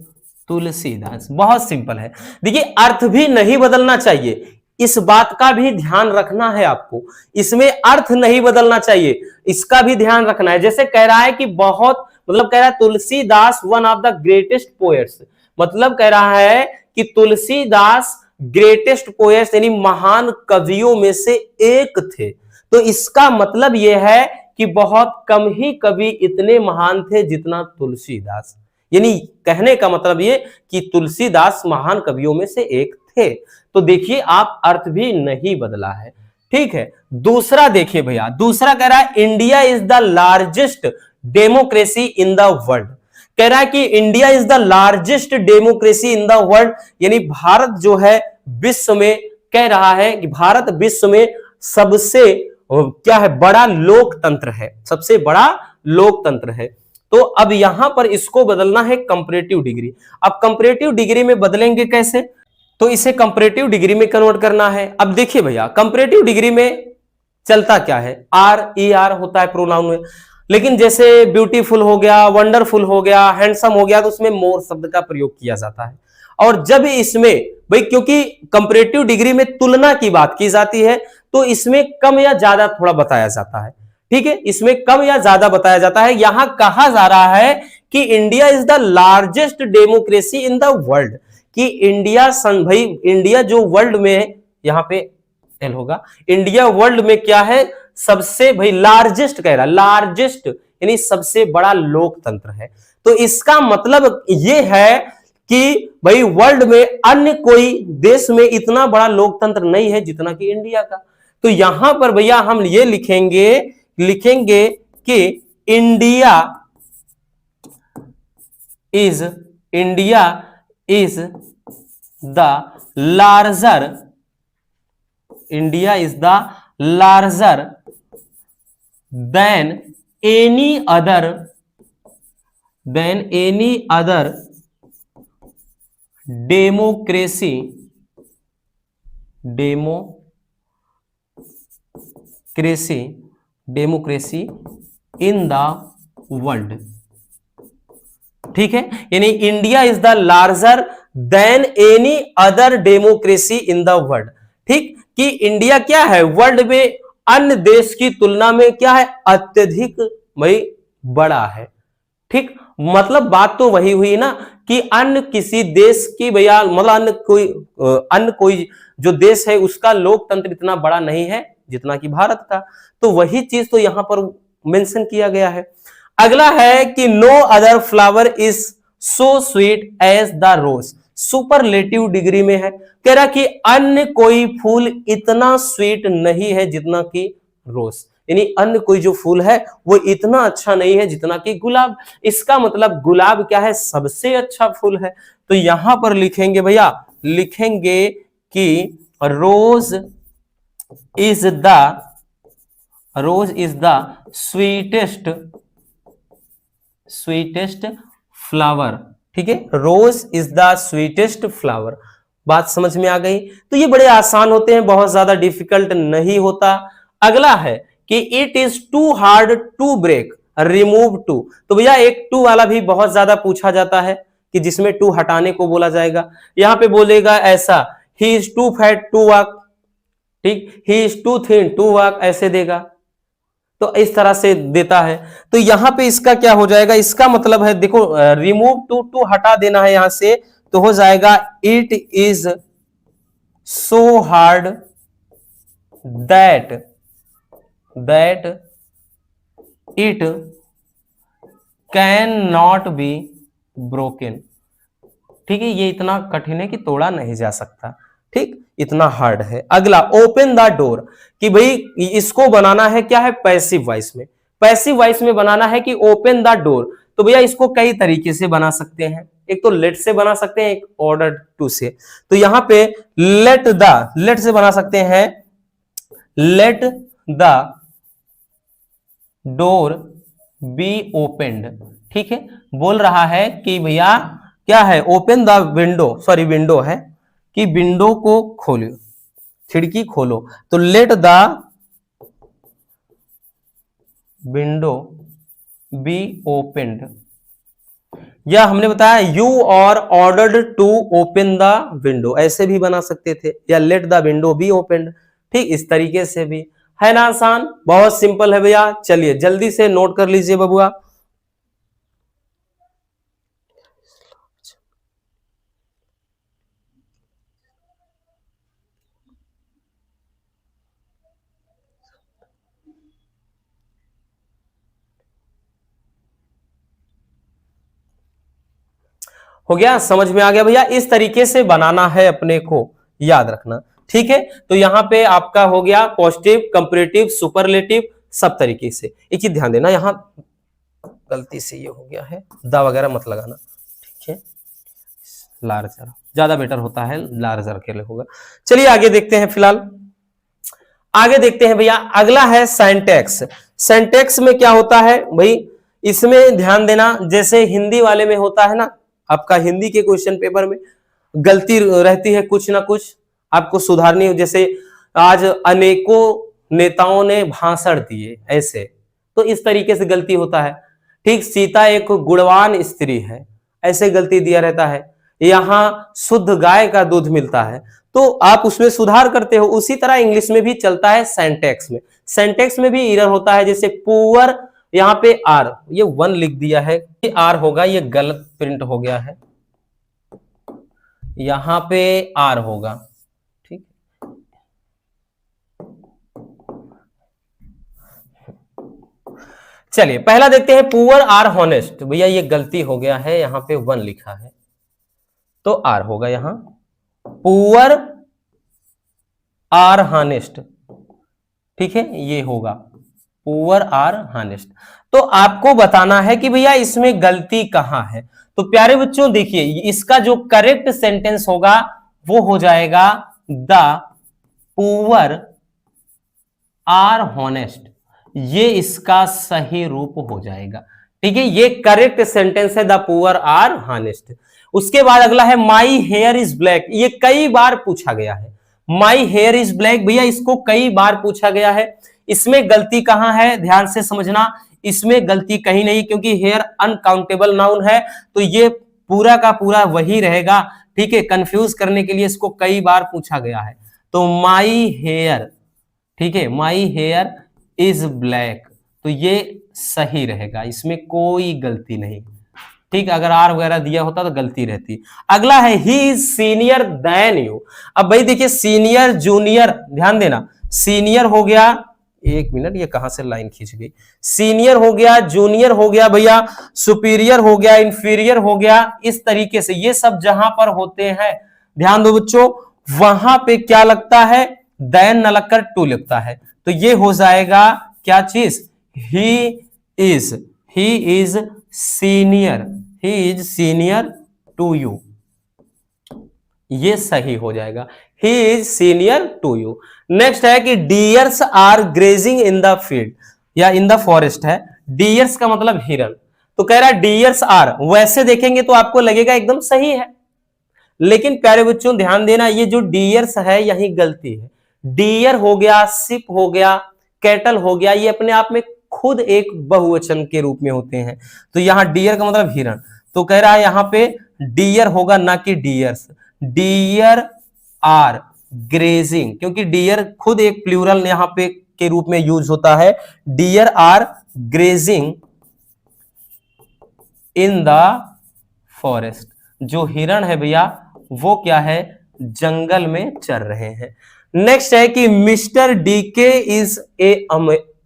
Tulsidas. बहुत सिंपल है। देखिए अर्थ भी नहीं बदलना चाहिए, इस बात का भी ध्यान रखना है आपको, इसमें अर्थ नहीं बदलना चाहिए, इसका भी ध्यान रखना है। जैसे कह रहा है कि बहुत, मतलब कह रहा है Tulsidas one of the greatest poets, मतलब कह रहा है कि तुलसीदास ग्रेटेस्ट पोएट्स यानी महान कवियों में से एक थे। तो इसका मतलब यह है कि बहुत कम ही कवि इतने महान थे जितना तुलसीदास, यानी कहने का मतलब ये कि तुलसीदास महान कवियों में से एक थे। तो देखिए आप अर्थ भी नहीं बदला है। ठीक है, दूसरा देखिए भैया, दूसरा कह रहा है India is the largest democracy in the world. कह रहा है कि India is the largest democracy in the world, यानी भारत जो है विश्व में, कह रहा है कि भारत विश्व में सबसे क्या है, बड़ा लोकतंत्र है, सबसे बड़ा लोकतंत्र है। तो अब यहां पर इसको बदलना है कंपैरेटिव डिग्री। अब कंपैरेटिव डिग्री में बदलेंगे कैसे, तो इसे कंपैरेटिव डिग्री में कन्वर्ट करना है। अब देखिए भैया कंपैरेटिव डिग्री में चलता क्या है, आर ई आर होता है प्रोनाउन में, लेकिन जैसे ब्यूटीफुल हो गया, वंडरफुल हो गया, हैंडसम हो गया, तो उसमें मोर शब्द का प्रयोग किया जाता है। और जब इसमें भाई, क्योंकि कंपैरेटिव डिग्री में तुलना की बात की जाती है, तो इसमें कम या ज्यादा थोड़ा बताया जाता है। ठीक है, इसमें कम या ज्यादा बताया जाता है। यहां कहा जा रहा है कि India is the largest democracy in the world, कि इंडिया भाई, इंडिया जो वर्ल्ड में, यहां पे एल होगा, इंडिया वर्ल्ड में क्या है, सबसे भाई लार्जेस्ट, कह रहा लार्जेस्ट यानी सबसे बड़ा लोकतंत्र है। तो इसका मतलब ये है कि भाई वर्ल्ड में अन्य कोई देश में इतना बड़ा लोकतंत्र नहीं है जितना कि इंडिया का। तो यहां पर भैया हम ये लिखेंगे कि India is the larger than any other democracy in the world. ठीक है, यानी India is the larger than any other democracy in the world. ठीक, कि इंडिया क्या है वर्ल्ड में अन्य देश की तुलना में क्या है, अत्यधिक भाई बड़ा है। ठीक, मतलब बात तो वही हुई ना कि अन्य किसी देश की भैया मतलब अन्य कोई जो देश है उसका लोकतंत्र इतना बड़ा नहीं है जितना कि भारत का। तो वही चीज तो यहां पर मेंशन किया गया है। अगला है कि no other flower is so sweet as the rose, superlative degree में है, कह रहा कि अन्य कोई फूल इतना स्वीट नहीं है जितना कि रोज, यानी अन्य कोई जो फूल है वो इतना अच्छा नहीं है जितना कि गुलाब। इसका मतलब गुलाब क्या है, सबसे अच्छा फूल है। तो यहां पर लिखेंगे भैया, लिखेंगे कि रोज इज द स्वीटेस्ट फ्लावर। ठीक है, रोज इज द स्वीटेस्ट फ्लावर। बात समझ में आ गई। तो ये बड़े आसान होते हैं, बहुत ज्यादा डिफिकल्ट नहीं होता। अगला है कि it is too hard to break remove to. तो भैया एक टू वाला भी बहुत ज्यादा पूछा जाता है कि जिसमें टू हटाने को बोला जाएगा। यहां पे बोलेगा ऐसा, he is too fat to walk, ठीक, he is too thin to walk, ऐसे देगा। तो इस तरह से देता है। तो यहां पे इसका क्या हो जाएगा, इसका मतलब है देखो रिमूव टू, टू हटा देना है यहां से, तो हो जाएगा it is so hard that it can not be broken. ठीक है, ये इतना कठिन है कि तोड़ा नहीं जा सकता। ठीक, इतना हार्ड है। अगला ओपन द डोर, कि भाई इसको बनाना है क्या है, पैसिव वॉइस में। पैसिव वॉइस में बनाना है कि ओपन द डोर। तो भैया इसको कई तरीके से बना सकते हैं, एक तो लेट से बना सकते हैं, एक ऑर्डर टू से। तो यहां पे लेट से बना सकते हैं, let the door be opened. ठीक है, बोल रहा है कि भैया क्या है, open the window, sorry window है कि विंडो को खोलो, खिड़की खोलो। तो let the window be opened, या हमने बताया you are ordered to open the window, ऐसे भी बना सकते थे, या let the window be opened. ठीक, इस तरीके से भी है ना, आसान, बहुत सिंपल है भैया। चलिए जल्दी से नोट कर लीजिए बबुआ। हो गया, समझ में आ गया भैया। इस तरीके से बनाना है अपने को, याद रखना। ठीक है, तो यहां पे आपका हो गया पॉजिटिव, कंपैरेटिव, सुपरलेटिव, सब तरीके से। एक चीज ध्यान देना, यहां गलती से ये हो गया है, दा वगैरह मत लगाना। ठीक है, लार्जर ज्यादा बेटर होता है, लार्जर के लिए होगा। चलिए आगे देखते हैं, फिलहाल आगे देखते हैं भैया। अगला है सिंटैक्स। सिंटैक्स में क्या होता है भाई, इसमें ध्यान देना, जैसे हिंदी वाले में होता है ना, आपका हिंदी के क्वेश्चन पेपर में गलती रहती है कुछ ना कुछ, आपको सुधारनी हो। जैसे आज अनेकों नेताओं ने भाषण दिए, ऐसे तो इस तरीके से गलती होता है। ठीक, सीता एक गुणवान स्त्री है, ऐसे गलती दिया रहता है। यहां शुद्ध गाय का दूध मिलता है, तो आप उसमें सुधार करते हो। उसी तरह इंग्लिश में भी चलता है सिंटैक्स में। सिंटैक्स में भी एरर होता है, जैसे पुअर, यहाँ पे आर, ये वन लिख दिया है, ये आर होगा, ये गलत प्रिंट हो गया है, यहां पे आर होगा। ठीक, चलिए पहला देखते हैं, पुअर आर हॉनेस्ट। भैया ये गलती हो गया है, यहां पे 1 लिखा है तो आर होगा यहां, पुअर आर हॉनेस्ट, ठीक है, ये होगा पुअर आर हॉनेस्ट। तो आपको बताना है कि भैया इसमें गलती कहां है। तो प्यारे बच्चों देखिए, इसका जो करेक्ट सेंटेंस होगा वो हो जाएगा द पुअर आर हॉनेस्ट, ये इसका सही रूप हो जाएगा, ठीक है, ये करेक्ट सेंटेंस है, द पुअर आर हॉनेस्ट। उसके बाद अगला है माई हेयर इज ब्लैक, ये कई बार पूछा गया है, माई हेयर इज ब्लैक, भैया इसको कई बार पूछा गया है। इसमें गलती कहां है, ध्यान से समझना, इसमें गलती कहीं नहीं, क्योंकि हेयर अनकाउंटेबल नाउन है, तो ये पूरा का पूरा वही रहेगा, ठीक है, कंफ्यूज करने के लिए इसको कई बार पूछा गया है। तो माई हेयर, ठीक है, माई हेयर इज ब्लैक, तो ये सही रहेगा, इसमें कोई गलती नहीं, ठीक। अगर आर वगैरह दिया होता तो गलती रहती। अगला है ही इज सीनियर देन यू। अब भाई देखिए सीनियर जूनियर, ध्यान देना, सीनियर हो गया, एक मिनट ये कहां से लाइन खींच गई, सीनियर हो गया, जूनियर हो गया भैया, सुपीरियर हो गया, इंफीरियर हो गया, इस तरीके से ये सब जहां पर होते हैं, ध्यान दो बच्चों, वहां पे क्या लगता है, देन न लगकर टू लगता है, तो ये हो जाएगा क्या चीज, he is senior, he is senior to you, ये सही हो जाएगा, he is senior to you. Next है कि deers are grazing in the field या इन द फॉरेस्ट है, डियर्स का मतलब हिरन, तो कह रहा है डियर्स आर, वैसे देखेंगे तो आपको लगेगा एकदम सही है, लेकिन प्यारे बच्चों ध्यान देना, ये जो डियर्स है यही गलती है। डियर हो गया, सिप हो गया, कैटल हो गया, ये अपने आप में खुद एक बहुवचन के रूप में होते हैं, तो यहां डियर का मतलब हिरन, तो कह रहा है यहां पे डियर होगा ना कि डियर्स, डियर आर ग्रेजिंग, क्योंकि डियर खुद एक प्लूरल यहां पे के रूप में यूज होता है, deer are grazing in the forest, जो हिरण है भैया वो क्या है, जंगल में चर रहे हैं। नेक्स्ट है कि mister DK is a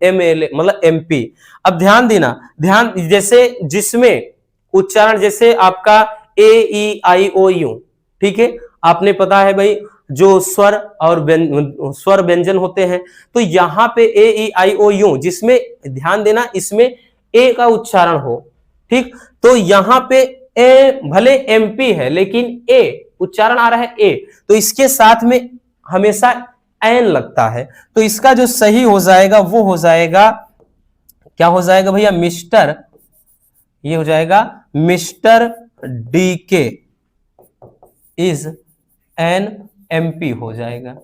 MLA मतलब एमपी। अब ध्यान देना, ध्यान जैसे जिसमें उच्चारण जैसे आपका ए ई आई ओ यू, ठीक है, आपने पता है भाई जो स्वर और स्वर व्यंजन होते हैं, तो यहां पे ए ई आई ओ यू, जिसमें ध्यान देना इसमें ए का उच्चारण हो, ठीक, तो यहां पे ए भले एमपी है लेकिन ए उच्चारण आ रहा है ए, तो इसके साथ में हमेशा एन लगता है, तो इसका जो सही हो जाएगा वो हो जाएगा, क्या हो जाएगा भैया, मिस्टर, ये हो जाएगा mister DK is an MP हो जाएगा,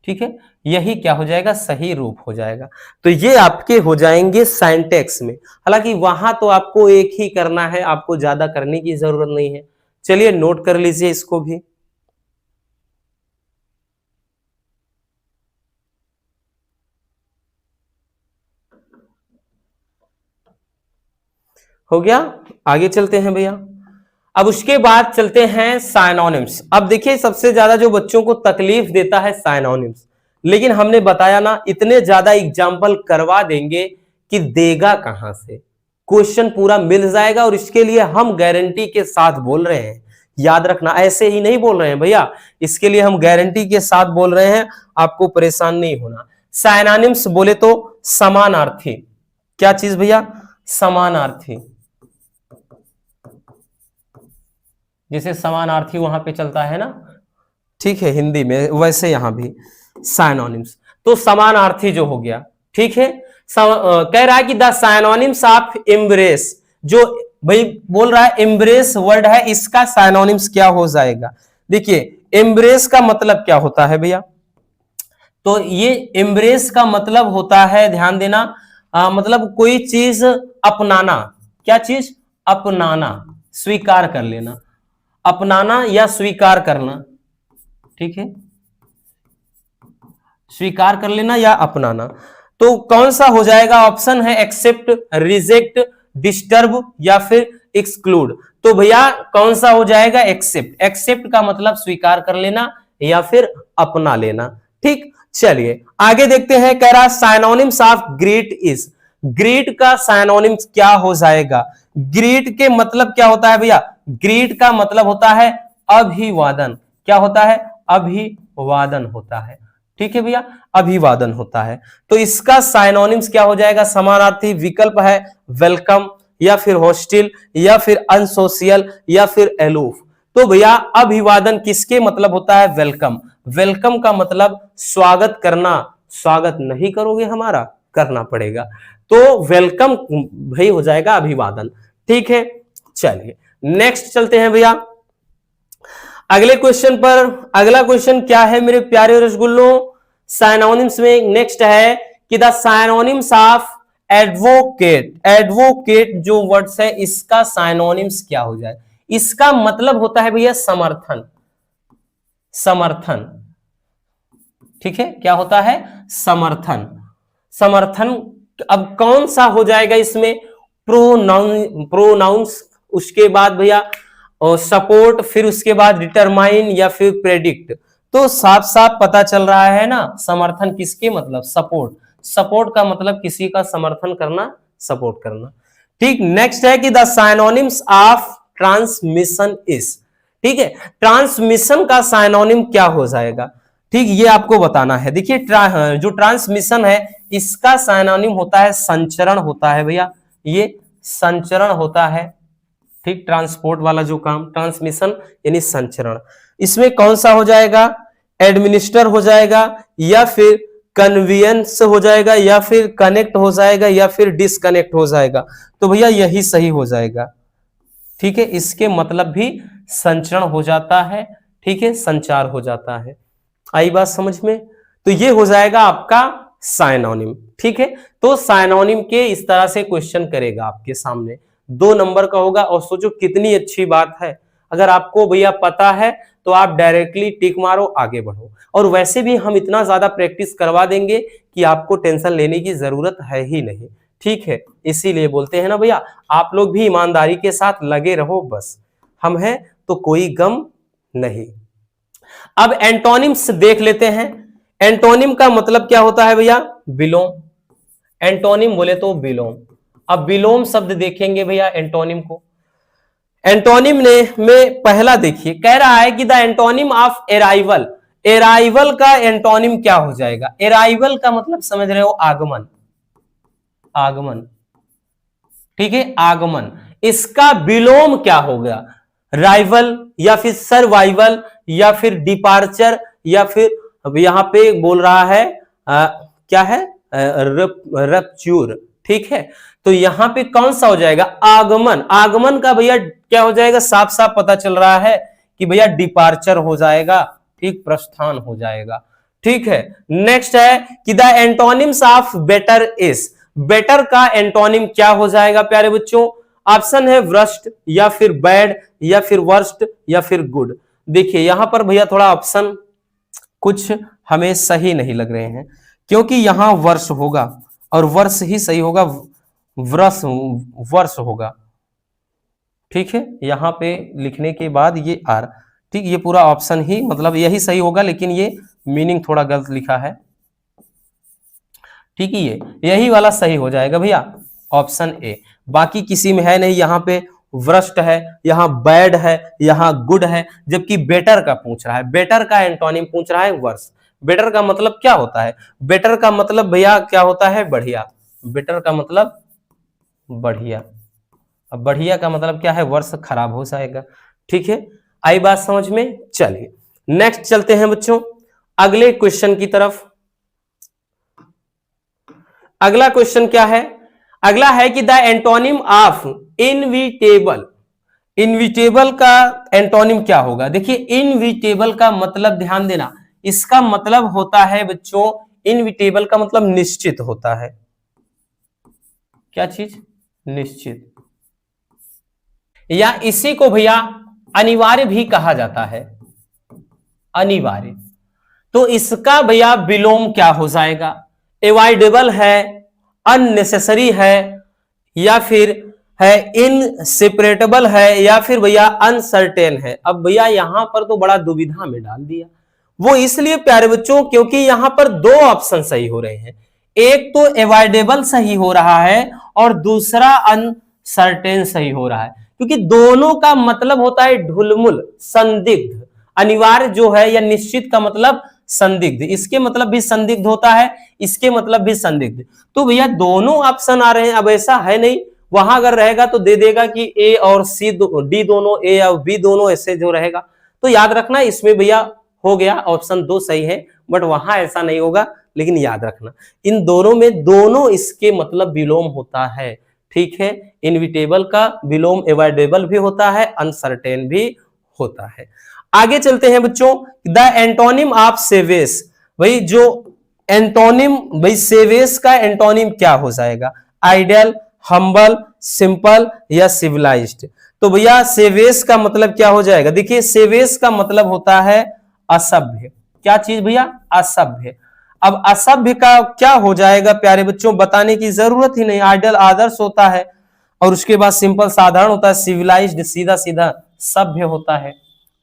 ठीक है, यही क्या हो जाएगा, सही रूप हो जाएगा। तो ये आपके हो जाएंगे सिंटैक्स में, हालांकि वहां तो आपको एक ही करना है, आपको ज्यादा करने की जरूरत नहीं है। चलिए नोट कर लीजिए इसको भी। हो गया, आगे चलते हैं भैया। अब उसके बाद चलते हैं साइनोनिम्स। अब देखिए सबसे ज्यादा जो बच्चों को तकलीफ देता है साइनोनिम्स, लेकिन हमने बताया ना इतने ज्यादा एग्जाम्पल करवा देंगे कि देगा कहां से, क्वेश्चन पूरा मिल जाएगा, और इसके लिए हम गारंटी के साथ बोल रहे हैं, याद रखना, ऐसे ही नहीं बोल रहे हैं भैया, इसके लिए हम गारंटी के साथ बोल रहे हैं, आपको परेशान नहीं होना। साइनोनिम्स बोले तो समानार्थी, क्या चीज भैया, समानार्थी, जैसे समानार्थी वहां पे चलता है ना, ठीक है, हिंदी में, वैसे यहां भी साइनोनिम्स, तो समानार्थी जो हो गया, ठीक है, कह रहा है कि द साइनोनिम्स ऑफ एम्ब्रेस, जो भाई बोल रहा है एम्ब्रेस वर्ड है, इसका साइनोनिम्स क्या हो जाएगा। देखिए एम्ब्रेस का मतलब क्या होता है भैया, तो ये एम्ब्रेस का मतलब होता है, ध्यान देना, मतलब कोई चीज अपनाना, क्या चीज, अपनाना, स्वीकार कर लेना, अपनाना या स्वीकार करना, ठीक है, स्वीकार कर लेना या अपनाना। तो कौन सा हो जाएगा, ऑप्शन है एक्सेप्ट, रिजेक्ट, डिस्टर्ब या फिर एक्सक्लूड। तो भैया कौन सा हो जाएगा, एक्सेप्ट, एक्सेप्ट का मतलब स्वीकार कर लेना या फिर अपना लेना, ठीक। चलिए आगे देखते हैं, कह रहा synonyms of great is, greed का साइनोनिम क्या हो जाएगा? ग्रीड के मतलब क्या होता है भैया? ग्रीड का मतलब होता है अभिवादन। क्या होता है? अभिवादन होता है। ठीक है भैया, अभिवादन होता है। तो इसका साइनोनिम्स क्या हो जाएगा? समानार्थी विकल्प है वेलकम, या फिर हॉस्टिल, या फिर अनसोशियल, या फिर एलूफ। तो भैया अभिवादन किसके मतलब होता है? वेलकम। वेलकम का मतलब स्वागत करना। स्वागत नहीं करोगे हमारा, करना पड़ेगा। तो वेलकम भाई हो जाएगा अभिवादन। ठीक है, चलिए नेक्स्ट चलते हैं भैया अगले क्वेश्चन पर। अगला क्वेश्चन क्या है मेरे प्यारे रसगुल्लों? साइनोनिम्स में नेक्स्ट है कि the synonyms of advocate. Advocate जो वर्ड्स है इसका साइनोनिम्स क्या हो जाए? इसका मतलब होता है भैया समर्थन। समर्थन, ठीक है, क्या होता है? समर्थन। समर्थन। अब कौन सा हो जाएगा इसमें? प्रोनाउंस, उसके बाद भैया और सपोर्ट, फिर उसके बाद डिटरमाइन या फिर प्रेडिक्ट। तो साफ साफ पता चल रहा है ना समर्थन किसके मतलब? सपोर्ट। सपोर्ट का मतलब किसी का समर्थन करना, सपोर्ट करना। ठीक, नेक्स्ट है कि the synonyms of transmission is. ठीक है, ट्रांसमिशन का साइनोनिम क्या हो जाएगा? ठीक, ये आपको बताना है। देखिए जो ट्रांसमिशन है इसका साइनोनिम होता है संचरण होता है भैया, ये संचरण होता है। ठीक, ट्रांसपोर्ट वाला जो काम, ट्रांसमिशन यानी संचरण। इसमें कौन सा हो जाएगा? एडमिनिस्टर हो जाएगा, या फिर कन्वीनियंस हो जाएगा, या फिर कनेक्ट हो जाएगा, या फिर डिसकनेक्ट हो जाएगा। तो भैया यही सही हो जाएगा। ठीक है, इसके मतलब भी संचरण हो जाता है। ठीक है, संचार हो जाता है। आई बात समझ में? तो ये हो जाएगा आपका साइनोनिम। ठीक है, तो साइनोनिम के इस तरह से क्वेश्चन करेगा आपके सामने, 2 नंबर का होगा। और सोचो कितनी अच्छी बात है, अगर आपको भैया पता है तो आप डायरेक्टली टिक मारो, आगे बढ़ो। और वैसे भी हम इतना ज्यादा प्रैक्टिस करवा देंगे कि आपको टेंशन लेने की जरूरत है ही नहीं। ठीक है, इसीलिए बोलते हैं ना भैया, आप लोग भी ईमानदारी के साथ लगे रहो, बस हम हैं तो कोई गम नहीं। अब एंटोनिम्स देख लेते हैं। एंटोनिम का मतलब क्या होता है भैया? विलोम। एंटोनिम बोले तो विलोम। अब विलोम शब्द देखेंगे भैया एंटोनिम को। एंटोनिम ने में पहला देखिए, कह रहा है कि the antonym of arrival. Arrival का एंटोनिम क्या हो जाएगा? अराइवल का मतलब समझ रहे हो? आगमन। आगमन, ठीक है, आगमन। इसका विलोम क्या होगा? राइवल, या फिर सर्वाइवल, या फिर डिपार्चर, या फिर यहां पे बोल रहा है क्या है? रप्च्यूर। ठीक है, तो यहां पे कौन सा हो जाएगा? आगमन। आगमन का भैया क्या हो जाएगा? साफ साफ पता चल रहा है कि भैया डिपार्चर हो जाएगा। ठीक, प्रस्थान हो जाएगा। ठीक है, नेक्स्ट है कि the antonyms of better is. Better का एंटोनिम क्या हो जाएगा प्यारे बच्चों? ऑप्शन है वर्स्ट, या फिर बैड, या फिर वर्स्ट, या फिर गुड। देखिए यहां पर भैया थोड़ा ऑप्शन कुछ हमें सही नहीं लग रहे हैं, क्योंकि यहां वर्ष होगा और वर्ष ही सही होगा, वर्ष वर्ष होगा। ठीक है, यहां पे लिखने के बाद ये आर, ठीक, ये पूरा ऑप्शन ही मतलब यही सही होगा, लेकिन ये मीनिंग थोड़ा गलत लिखा है। ठीक है, ये यही वाला सही हो जाएगा भैया, ऑप्शन ए। बाकी किसी में है नहीं, यहाँ पे वर्स्ट है, यहाँ बैड है, यहाँ गुड है, जबकि बेटर का पूछ रहा है। बेटर का एंटोनिम पूछ रहा है वर्स। बेटर का मतलब क्या होता है? बेटर का मतलब भैया क्या होता है? बढ़िया। बेटर का मतलब बढ़िया। अब बढ़िया का मतलब क्या है? वर्ष खराब हो जाएगा। ठीक है, आई बात समझ में? चलिए नेक्स्ट चलते हैं बच्चों अगले क्वेश्चन की तरफ। अगला क्वेश्चन क्या है? अगला है कि the antonym of inevitable. Inevitable का एंटोनिम क्या होगा? देखिए इनविटेबल का मतलब ध्यान देना, इसका मतलब होता है बच्चों, इनविटेबल का मतलब निश्चित होता है। क्या चीज? निश्चित। या इसी को भैया अनिवार्य भी कहा जाता है, अनिवार्य। तो इसका भैया विलोम क्या हो जाएगा? एवॉइडेबल है, अननेसेसरी है, या फिर है इनसेपरेटेबल है, या फिर भैया अनसर्टेन है। अब भैया यहां पर तो बड़ा दुविधा में डाल दिया। वो इसलिए प्यारे बच्चों क्योंकि यहां पर 2 ऑप्शन सही हो रहे हैं। एक तो एवॉइडेबल सही हो रहा है और दूसरा अनसर्टेन सही हो रहा है, क्योंकि दोनों का मतलब होता है ढुलमुल, संदिग्ध, अनिवार्य जो है या निश्चित का मतलब संदिग्ध, इसके मतलब भी संदिग्ध होता है, इसके मतलब भी संदिग्ध। तो भैया दोनों ऑप्शन आ रहे हैं, अब ऐसा है नहीं, वहां अगर रहेगा तो दे देगा कि ए और सी डी दोनों, ए और बी दोनों, ऐसे जो रहेगा। तो याद रखना इसमें भैया हो गया ऑप्शन 2 सही है, बट वहां ऐसा नहीं होगा। लेकिन याद रखना इन दोनों में दोनों इसके मतलब विलोम होता है, ठीक है। इनविटेबल का विलोम एवॉइडेबल भी होता है, अनसर्टेन भी होता है। आगे चलते हैं बच्चों, द एंटोनिम ऑफ सेवेस, भाई जो एंटोनिम, भाई सेवेस का एंटोनिम क्या हो जाएगा? आइडियल, हम्बल, सिंपल या सिविलाइज्ड। तो भैया सेवेस का मतलब क्या हो जाएगा? देखिए सेवेस का मतलब होता है असभ्य। क्या चीज भैया? असभ्य। अब असभ्य का क्या हो जाएगा प्यारे बच्चों? बताने की जरूरत ही नहीं, आइडियल आदर्श होता है, और उसके बाद सिंपल साधारण होता है, सिविलाइज्ड सीधा सीधा सभ्य होता है।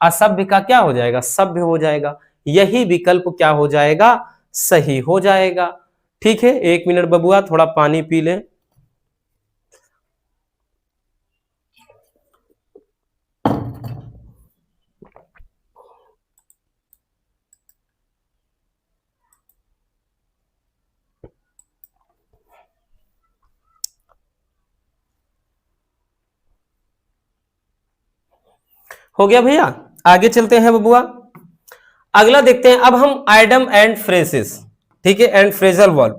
असभ्य का क्या हो जाएगा? सभ्य हो जाएगा। यही विकल्प क्या हो जाएगा? सही हो जाएगा। ठीक है, 1 मिनट बबुआ, थोड़ा पानी पी ले। हो गया भैया, आगे चलते हैं बबुआ। अगला देखते हैं अब हम आइडम एंड फ्रेजेस, ठीक है, एंड फ्रेजल वर्ब,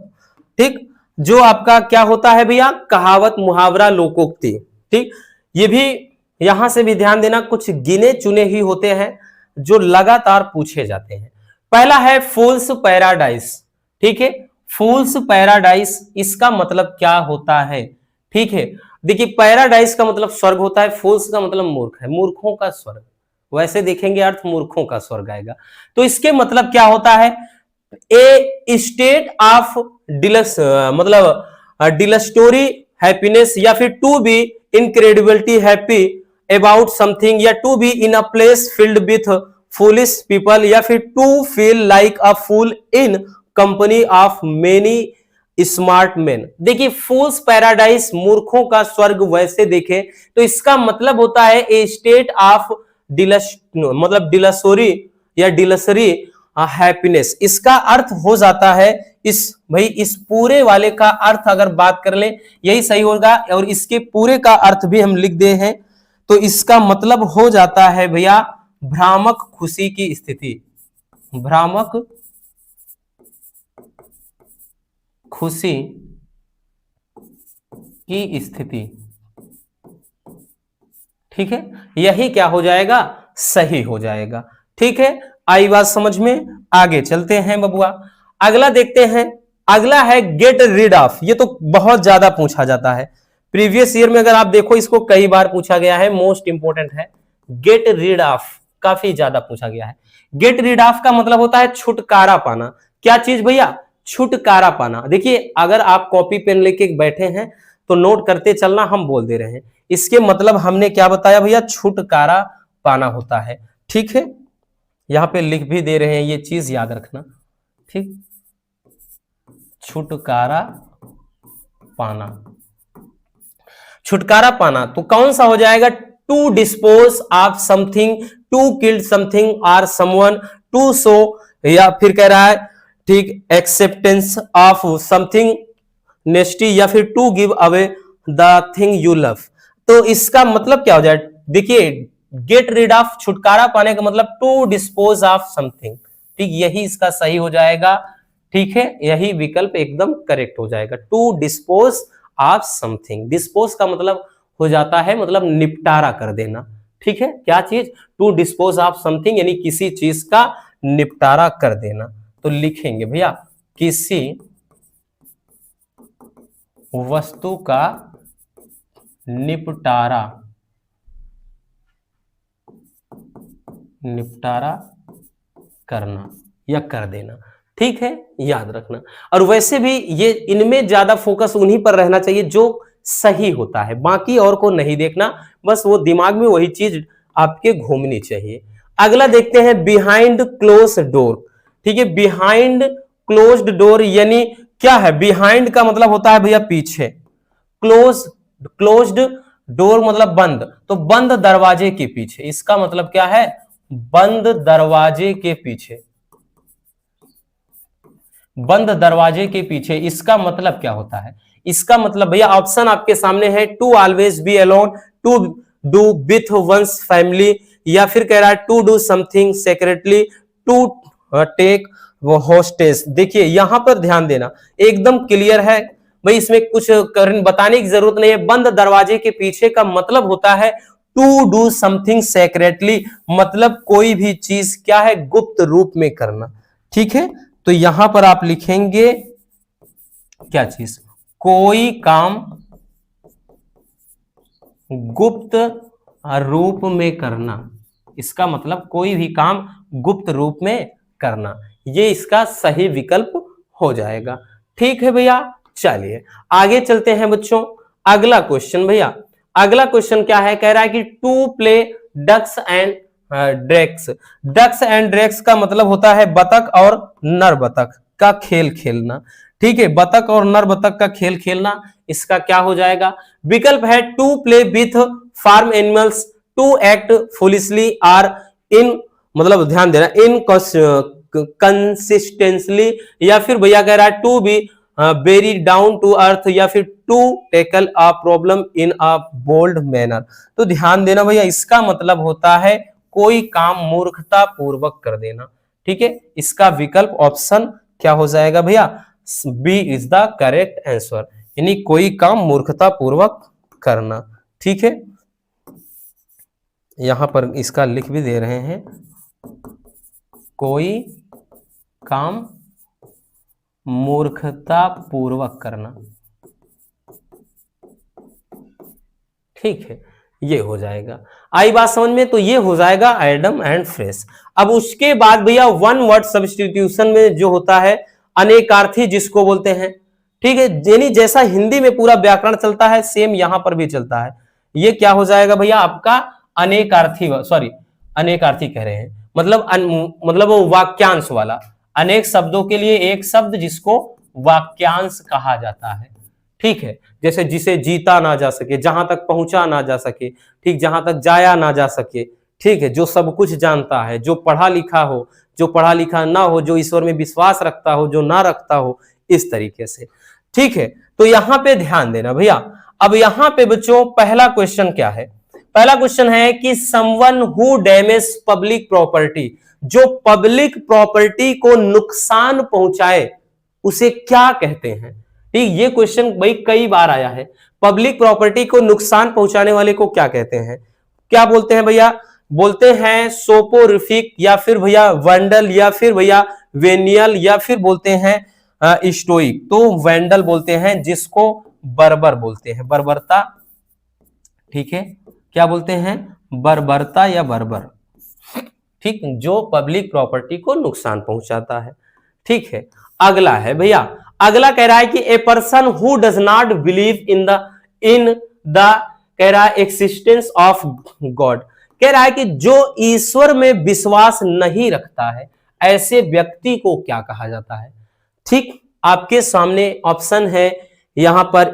ठीक, जो आपका क्या होता है भैया? कहावत, मुहावरा, लोकोक्ति, ठीक। ये भी यहां से भी ध्यान देना, कुछ गिने चुने ही होते हैं जो लगातार पूछे जाते हैं। पहला है फूल्स पैराडाइज, ठीक है। फूल्स पैराडाइज इसका मतलब क्या होता है? ठीक है, देखिए पैराडाइज का मतलब स्वर्ग होता है, फूल्स का मतलब मूर्ख है, मूर्खों का स्वर्ग। वैसे देखेंगे अर्थ मूर्खों का स्वर्ग आएगा। तो इसके मतलब क्या होता है? ए स्टेट ऑफ डिलस, मतलब डिलस्टोरी हैप्पीनेस, या फिर to be incredibility happy about something, या to be in a place filled with foolish people, या फिर to feel like a fool in company of many smart man. देखिए फूल्स पैराडाइज, मूर्खों का स्वर्ग, वैसे देखें तो इसका मतलब होता है ए स्टेट ऑफ मतलब डिलसोरी या डिलसरी हैप्पीनेस। इसका अर्थ हो जाता है इस, भाई इस पूरे वाले का अर्थ अगर बात कर ले यही सही होगा, और इसके पूरे का अर्थ भी हम लिख दे हैं, तो इसका मतलब हो जाता है भैया भ्रामक खुशी की स्थिति, भ्रामक खुशी की स्थिति, ठीक है। यही क्या हो जाएगा? सही हो जाएगा। ठीक है, आई बात समझ में? आगे चलते हैं बबुआ, अगला देखते हैं। अगला है गेट रीड ऑफ। ये तो बहुत ज्यादा पूछा जाता है, प्रीवियस ईयर में अगर आप देखो इसको कई बार पूछा गया है, मोस्ट इंपोर्टेंट है। गेट रीड ऑफ काफी ज्यादा पूछा गया है। गेट रीड ऑफ का मतलब होता है छुटकारा पाना। क्या चीज भैया? छुटकारा पाना। देखिए अगर आप कॉपी पेन लेके बैठे हैं तो नोट करते चलना, हम बोल दे रहे हैं। इसके मतलब हमने क्या बताया भैया? छुटकारा पाना होता है। ठीक है, यहां पे लिख भी दे रहे हैं, ये चीज याद रखना, ठीक। छुटकारा पाना, छुटकारा पाना तो कौन सा हो जाएगा? To dispose of something, to kill something और समवन, टू शो, या फिर कह रहा है ठीक एक्सेप्टेंस ऑफ समथिंग नेस्टी, या फिर to give away the thing you love. तो इसका मतलब क्या हो जाए? देखिए गेट रीड ऑफ, छुटकारा पाने का मतलब टू डिस्पोज ऑफ समथिंग, ठीक, यही इसका सही हो जाएगा। ठीक है, यही विकल्प एकदम करेक्ट हो जाएगा, to dispose of something. Dispose का मतलब हो जाता है मतलब निपटारा कर देना, ठीक है। क्या चीज? टू डिस्पोज ऑफ समथिंग यानी किसी चीज का निपटारा कर देना। तो लिखेंगे भैया किसी वस्तु का निपटारा, निपटारा करना या कर देना, ठीक है, याद रखना। और वैसे भी ये इनमें ज्यादा फोकस उन्हीं पर रहना चाहिए जो सही होता है, बाकी और को नहीं देखना, बस वो दिमाग में वही चीज आपके घूमनी चाहिए। अगला देखते हैं बिहाइंड क्लोज डोर, ठीक है। बिहाइंड क्लोज्ड डोर यानी क्या है? बिहाइंड का मतलब होता है भैया पीछे, क्लोज्ड डोर मतलब बंद, तो बंद दरवाजे के पीछे, इसका मतलब क्या है? बंद दरवाजे के पीछे, बंद दरवाजे के पीछे, इसका मतलब क्या होता है? इसका मतलब भैया ऑप्शन आपके सामने है, to always be alone, to do with one's family, या फिर कह रहा है to do something secretly, to take वो होस्टेस। देखिए यहां पर ध्यान देना, एकदम क्लियर है भाई, इसमें कुछ बताने की जरूरत नहीं है। बंद दरवाजे के पीछे का मतलब होता है टू डू समथिंग सेक्रेटली, मतलब कोई भी चीज क्या है? गुप्त रूप में करना। ठीक है, तो यहां पर आप लिखेंगे क्या चीज? कोई काम गुप्त रूप में करना, इसका मतलब कोई भी काम गुप्त रूप में करना, ये इसका सही विकल्प हो जाएगा। ठीक है भैया, चलिए आगे चलते हैं बच्चों। अगला क्वेश्चन भैया, अगला क्वेश्चन क्या है? कह रहा है कि to play ducks and drakes. Ducks and drakes का मतलब होता है बतख और नर बतख का खेल खेलना। ठीक है, बतख और नर बतख का खेल खेलना, इसका क्या हो जाएगा? विकल्प है to play with farm animals, to act foolishly, आर इन मतलब ध्यान देना इन कंसिस्टेंसली, या फिर भैया कह रहा है to be very down to earth, या फिर to tackle a problem in a bold manner. तो ध्यान देना भैया, इसका मतलब होता है कोई काम मूर्खता पूर्वक कर देना। ठीक है, इसका विकल्प ऑप्शन क्या हो जाएगा भैया? B is the correct answer, यानी कोई काम मूर्खता पूर्वक करना। ठीक है, यहां पर इसका लिख भी दे रहे हैं, कोई काम मूर्खता पूर्वक करना। ठीक है, ये हो जाएगा। आई बात समझ में? तो ये हो जाएगा एडम एंड फ्रेश। अब उसके बाद भैया वन वर्ड सब्स्टिट्यूशन में जो होता है अनेकार्थी जिसको बोलते हैं। ठीक है, यानी जैसा हिंदी में पूरा व्याकरण चलता है सेम यहां पर भी चलता है। ये क्या हो जाएगा भैया? आपका अनेकार्थी, सॉरी अनेकार्थी कह रहे हैं, मतलब वो वाक्यांश वाला, अनेक शब्दों के लिए एक शब्द जिसको वाक्यांश कहा जाता है। ठीक है, जैसे जिसे जीता ना जा सके, जहां तक पहुंचा ना जा सके, ठीक, जहां तक जाया ना जा सके। ठीक है, जो सब कुछ जानता है, जो पढ़ा लिखा हो, जो पढ़ा लिखा ना हो, जो ईश्वर में विश्वास रखता हो, जो ना रखता हो, इस तरीके से। ठीक है, तो यहां पे ध्यान देना भैया। अब यहां पे बच्चों पहला क्वेश्चन क्या है? पहला क्वेश्चन है कि someone who damage public property, जो पब्लिक प्रॉपर्टी को नुकसान पहुंचाए उसे क्या कहते हैं? ठीक, ये क्वेश्चन भाई कई बार आया है। पब्लिक प्रॉपर्टी को नुकसान पहुंचाने वाले को क्या कहते हैं? क्या बोलते हैं भैया? बोलते हैं सोपोरिफिक, या फिर भैया वैंडल, या फिर भैया वेनियल, या फिर बोलते हैं स्टोइक। तो वैंडल बोलते हैं, जिसको बर्बर बोलते हैं, बर्बरता। ठीक है, क्या बोलते हैं? बर्बरता या बर्बर। ठीक, जो पब्लिक प्रॉपर्टी को नुकसान पहुंचाता है। ठीक है, अगला है भैया, अगला कह रहा है कि a person who does not believe in the कह रहा है एक्सिस्टेंस ऑफ गॉड, कह रहा है कि जो ईश्वर में विश्वास नहीं रखता है ऐसे व्यक्ति को क्या कहा जाता है? ठीक, आपके सामने ऑप्शन है यहां पर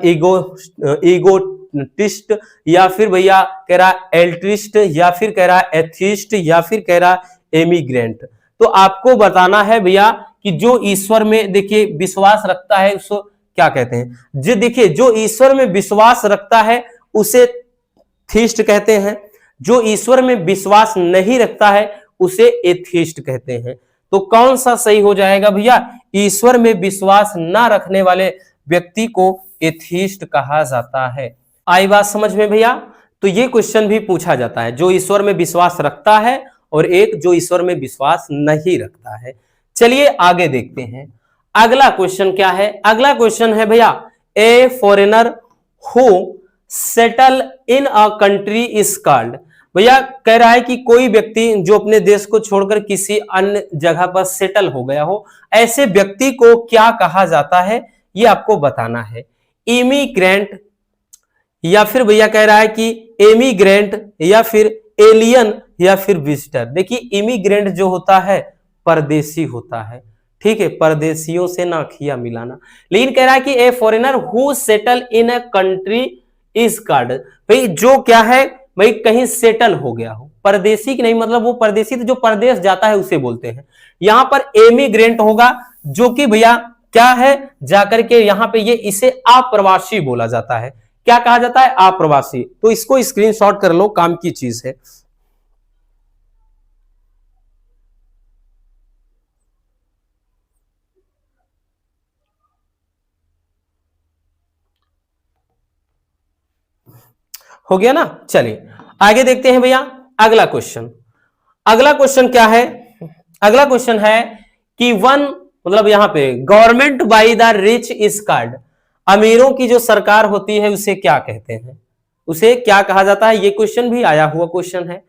ईगोटिस्ट, या फिर भैया कह रहा है एल्ट्रिस्ट, या फिर कह रहा है एथिस्ट, या फिर कह रहा है एमिग्रेंट। तो आपको बताना है भैया कि जो ईश्वर में देखिए विश्वास रखता है उसको क्या कहते हैं? जो देखिए जो ईश्वर में विश्वास रखता है उसे थीस्ट कहते हैं, जो ईश्वर में विश्वास नहीं रखता है उसे एथिस्ट कहते हैं। तो कौन सा सही हो जाएगा भैया? ईश्वर में विश्वास ना रखने वाले व्यक्ति को एथिस्ट कहा जाता है। आई बात समझ में भैया? तो ये क्वेश्चन भी पूछा जाता है, जो ईश्वर में विश्वास रखता है और एक जो ईश्वर में विश्वास नहीं रखता है। चलिए आगे देखते हैं, अगला क्वेश्चन क्या है? अगला क्वेश्चन है भैया, ए foreigner who settle in a country is called. भैया कह रहा है कि कोई व्यक्ति जो अपने देश को छोड़कर किसी अन्य जगह पर सेटल हो गया हो, ऐसे व्यक्ति को क्या कहा जाता है? ये आपको बताना है। इमिग्रेंट, या फिर भैया कह रहा है कि एमिग्रेंट, या फिर एलियन, या फिर विजिटर। देखिए इमिग्रेंट जो होता है परदेशी होता है। ठीक है, परदेशियों से ना खिया मिलाना। लेकिन कह रहा है कि ए foreigner who settle in a country is called, भाई जो क्या है भाई कहीं सेटल हो गया हो, परदेशी की नहीं, मतलब वो परदेशी तो जो परदेश जाता है उसे बोलते हैं। यहां पर एमिग्रेंट होगा, जो कि भैया क्या है, जाकर के यहां पे ये इसे अप्रवासी बोला जाता है। क्या कहा जाता है? अप्रवासी। तो इसको स्क्रीनशॉट कर लो, काम की चीज है। हो गया ना? चलिए आगे देखते हैं भैया अगला क्वेश्चन। अगला क्वेश्चन क्या है? अगला क्वेश्चन है कि वन, मतलब यहां पे government by the rich is called, अमीरों की जो सरकार होती है उसे क्या कहते हैं, उसे क्या कहा जाता है? ये क्वेश्चन भी आया हुआ क्वेश्चन है।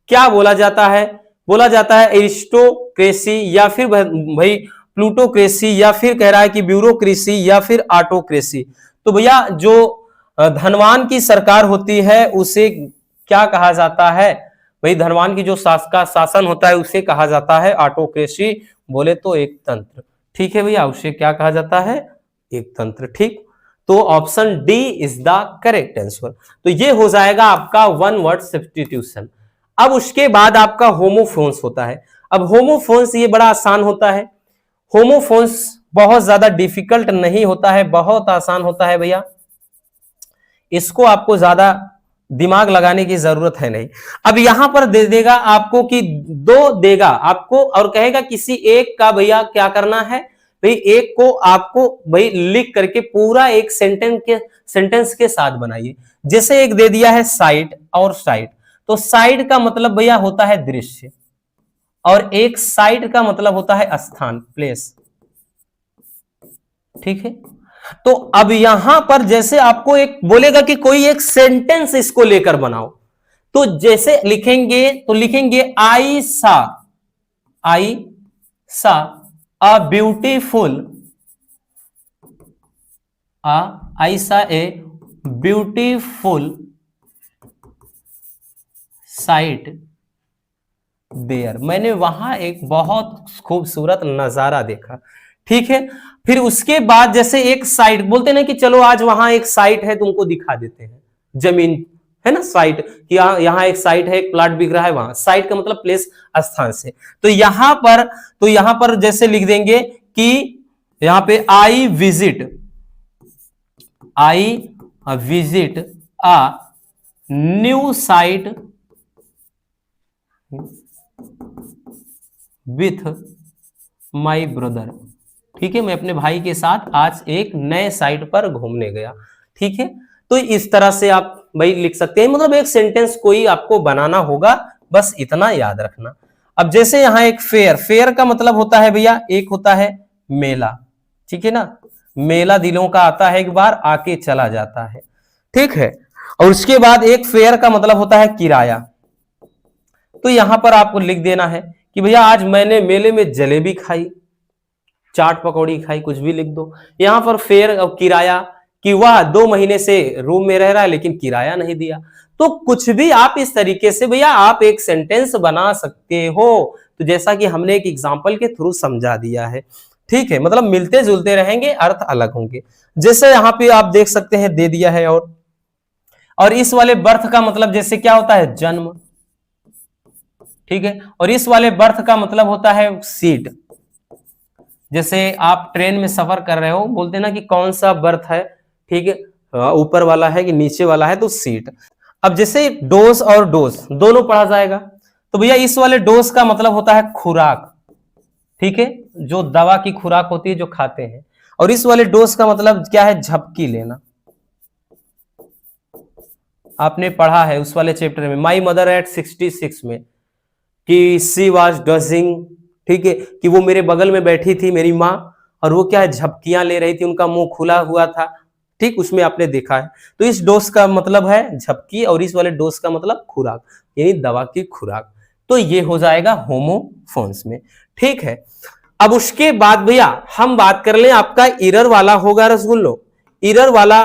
क्या बोला जाता है? बोला जाता है एरिस्टोक्रेसी, या फिर भाई प्लूटोक्रेसी, या फिर कह रहा है कि ब्यूरोक्रेसी, या फिर ऑटोक्रेसी। तो भैया जो धनवान की सरकार होती है उसे क्या कहा जाता है? भाई धनवान की जो शासन होता है उसे कहा जाता है ऑटोक्रेसी, बोले तो एक तंत्र। ठीक है भैया, उसे क्या कहा जाता है? एक तंत्र। ठीक, तो option D is the correct answer. तो ये हो जाएगा आपका वन वर्ड सब्स्टिट्यूशन। अब उसके बाद आपका होमोफोन्स होता है। अब होमोफोन्स ये बड़ा आसान होता है, होमोफोन्स बहुत ज्यादा डिफिकल्ट नहीं होता है, बहुत आसान होता है भैया, इसको आपको ज्यादा दिमाग लगाने की जरूरत है नहीं। अब यहां पर दे देगा आपको कि दो देगा आपको और कहेगा किसी एक का भैया क्या करना है, भाई एक को आपको भाई लिख करके पूरा एक सेंटेंस के साथ बनाइए। जैसे एक दे दिया है साइट और साइट, तो साइड का मतलब भैया होता है दृश्य, और एक साइट का मतलब होता है स्थान, प्लेस। ठीक है, तो अब यहां पर जैसे आपको एक बोलेगा कि कोई एक सेंटेंस इसको लेकर बनाओ, तो जैसे लिखेंगे तो लिखेंगे आई सा अ ब्यूटीफुल, आई सा ए ब्यूटीफुल साइट देयर, मैंने वहां एक बहुत खूबसूरत नजारा देखा। ठीक है, फिर उसके बाद जैसे एक साइट बोलते ना कि चलो आज वहां एक साइट है तुमको दिखा देते हैं, जमीन है ना, साइट कि यहाँ एक साइट है, एक प्लाट बिक रहा है, वहां साइट का मतलब प्लेस, स्थान से। तो यहां पर जैसे लिख देंगे कि यहां पे I visit a new site with my brother. ठीक है, मैं अपने भाई के साथ आज एक नए साइट पर घूमने गया। ठीक है, तो इस तरह से आप भाई लिख सकते हैं, मतलब एक सेंटेंस कोई आपको बनाना होगा, बस इतना याद रखना। अब जैसे यहां एक फेयर का मतलब होता है भैया, एक होता है मेला, ठीक है ना, मेला दिलों का आता है, एक बार आके चला जाता है। ठीक है, और उसके बाद एक फेयर का मतलब होता है किराया। तो यहां पर आपको लिख देना है कि भैया आज मैंने मेले में जलेबी खाई, चाट पकौड़ी खाई, कुछ भी लिख दो। यहां पर फेयर और किराया कि वह 2 महीने से रूम में रह रहा है लेकिन किराया नहीं दिया। तो कुछ भी आप इस तरीके से भैया आप एक सेंटेंस बना सकते हो। तो जैसा कि हमने एक एग्जांपल के थ्रू समझा दिया है। ठीक है, मतलब मिलते जुलते रहेंगे, अर्थ अलग होंगे। जैसे यहां पे आप देख सकते हैं दे दिया है, और इस वाले बर्थ का मतलब जैसे क्या होता है? जन्म। ठीक है, और इस वाले बर्थ का मतलब होता है सीट। जैसे आप ट्रेन में सफर कर रहे हो, बोलते ना कि कौन सा बर्थ है, ठीक है, ऊपर वाला है कि नीचे वाला है, तो सीट। अब जैसे डोज और डोज दोनों पढ़ा जाएगा, तो भैया इस वाले डोज का मतलब होता है खुराक। ठीक है, जो दवा की खुराक होती है जो खाते हैं, और इस वाले डोज का मतलब क्या है? झपकी लेना। आपने पढ़ा है उस वाले चैप्टर में, माई मदर एट 66 में, कि सी वाज डजिंग, ठीक है, कि वो मेरे बगल में बैठी थी मेरी माँ, और वो क्या है? झपकियां ले रही थी, उनका मुंह खुला हुआ था। ठीक, उसमें आपने देखा है। तो इस डोज का मतलब है झपकी, और इस वाले डोज का मतलब खुराक, यानी दवा की खुराक। तो ये हो जाएगा होमोफोन्स में। ठीक है, अब उसके बाद भैया हम बात कर लें, आपका इरर वाला होगा रसगुल्लो, इरर वाला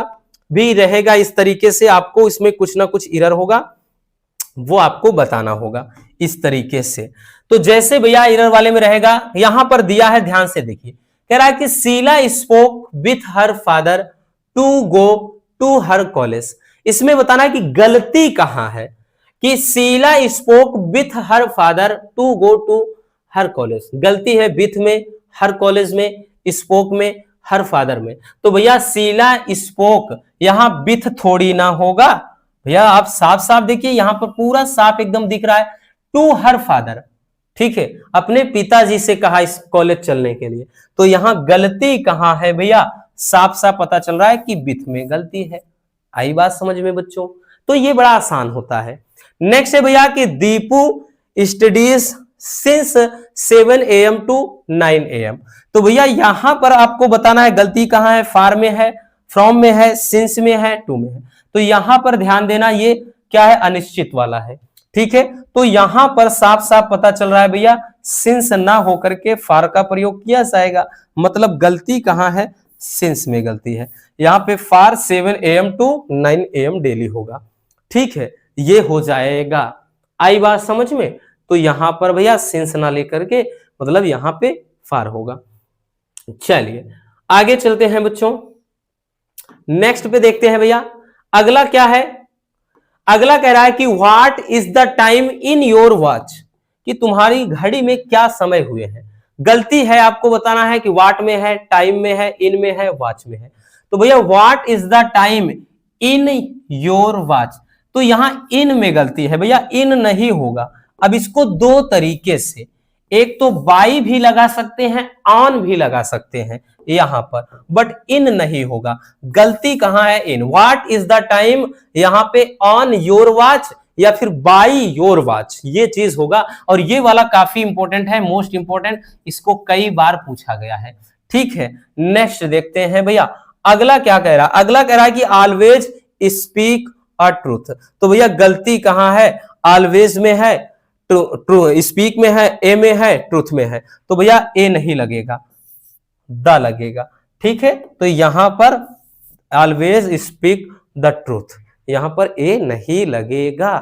भी रहेगा इस तरीके से, आपको इसमें कुछ ना कुछ इरर होगा, वो आपको बताना होगा। इस तरीके से। तो जैसे भैया इरर वाले में रहेगा, यहां पर दिया है, ध्यान से देखिए, कह रहा है कि Sheela spoke with her father to go to her college. इसमें बताना है कि गलती कहां है, कि Sheela spoke with her father to go to her college. गलती है विथ में, हर कॉलेज में, स्पोक में, हर फादर में। तो भैया शीला स्पोक, यहां विथ थोड़ी ना होगा भैया, आप साफ साफ देखिए, यहां पर पूरा साफ एकदम दिख रहा है, टू हर फादर, ठीक है, अपने पिताजी से कहा इस कॉलेज चलने के लिए। तो यहां गलती कहां है भैया, साफ साफ पता चल रहा है कि विथ में गलती है। आई बात समझ में बच्चों? तो ये बड़ा आसान होता है। नेक्स्ट है भैया कि Deepu studies since 7 AM to 9 AM। तो भैया यहां पर आपको बताना है गलती कहां है, फार में है, फ्रॉम में है, सिंस में है, टू में है। तो यहां पर ध्यान देना, ये क्या है, अनिश्चित वाला है, ठीक है। तो यहां पर साफ साफ पता चल रहा है भैया, सिंस ना होकर के फार का प्रयोग किया जाएगा, मतलब गलती कहां है, सिंस में गलती है। यहां पे फार 7 AM टू 9 AM डेली होगा, ठीक है, ये हो जाएगा। आई बात समझ में? तो यहां पर भैया सिंस ना लेकर के, मतलब यहां पे फार होगा। चलिए आगे चलते हैं बच्चों, नेक्स्ट पे देखते हैं भैया, अगला क्या है। अगला कह रहा है कि what is the time in your watch, कि तुम्हारी घड़ी में क्या समय हुए हैं। गलती है, आपको बताना है कि व्हाट में है, टाइम में है, इन में है, वॉच में है। तो भैया what is the time in your watch, तो यहां इन में गलती है भैया, इन नहीं होगा। अब इसको दो तरीके से, एक तो बाई भी लगा सकते हैं, ऑन भी लगा सकते हैं यहां पर, बट इन नहीं होगा। गलती कहां है, इन। व्हाट इज द टाइम, यहां पे ऑन योर वॉच या फिर बाई योर वॉच, ये चीज होगा। और ये वाला काफी इंपॉर्टेंट है, मोस्ट इंपॉर्टेंट, इसको कई बार पूछा गया है, ठीक है। नेक्स्ट देखते हैं भैया, अगला क्या कह रहा है। अगला कह रहा है कि ऑलवेज स्पीक अ ट्रूथ। तो भैया गलती कहां है, ऑलवेज में है, ट्रू स्पीक में है, ए में है, ट्रूथ में है। तो भैया ए नहीं लगेगा, द लगेगा, ठीक है। तो यहां पर ऑलवेज स्पीक द ट्रूथ, यहां पर ए नहीं लगेगा।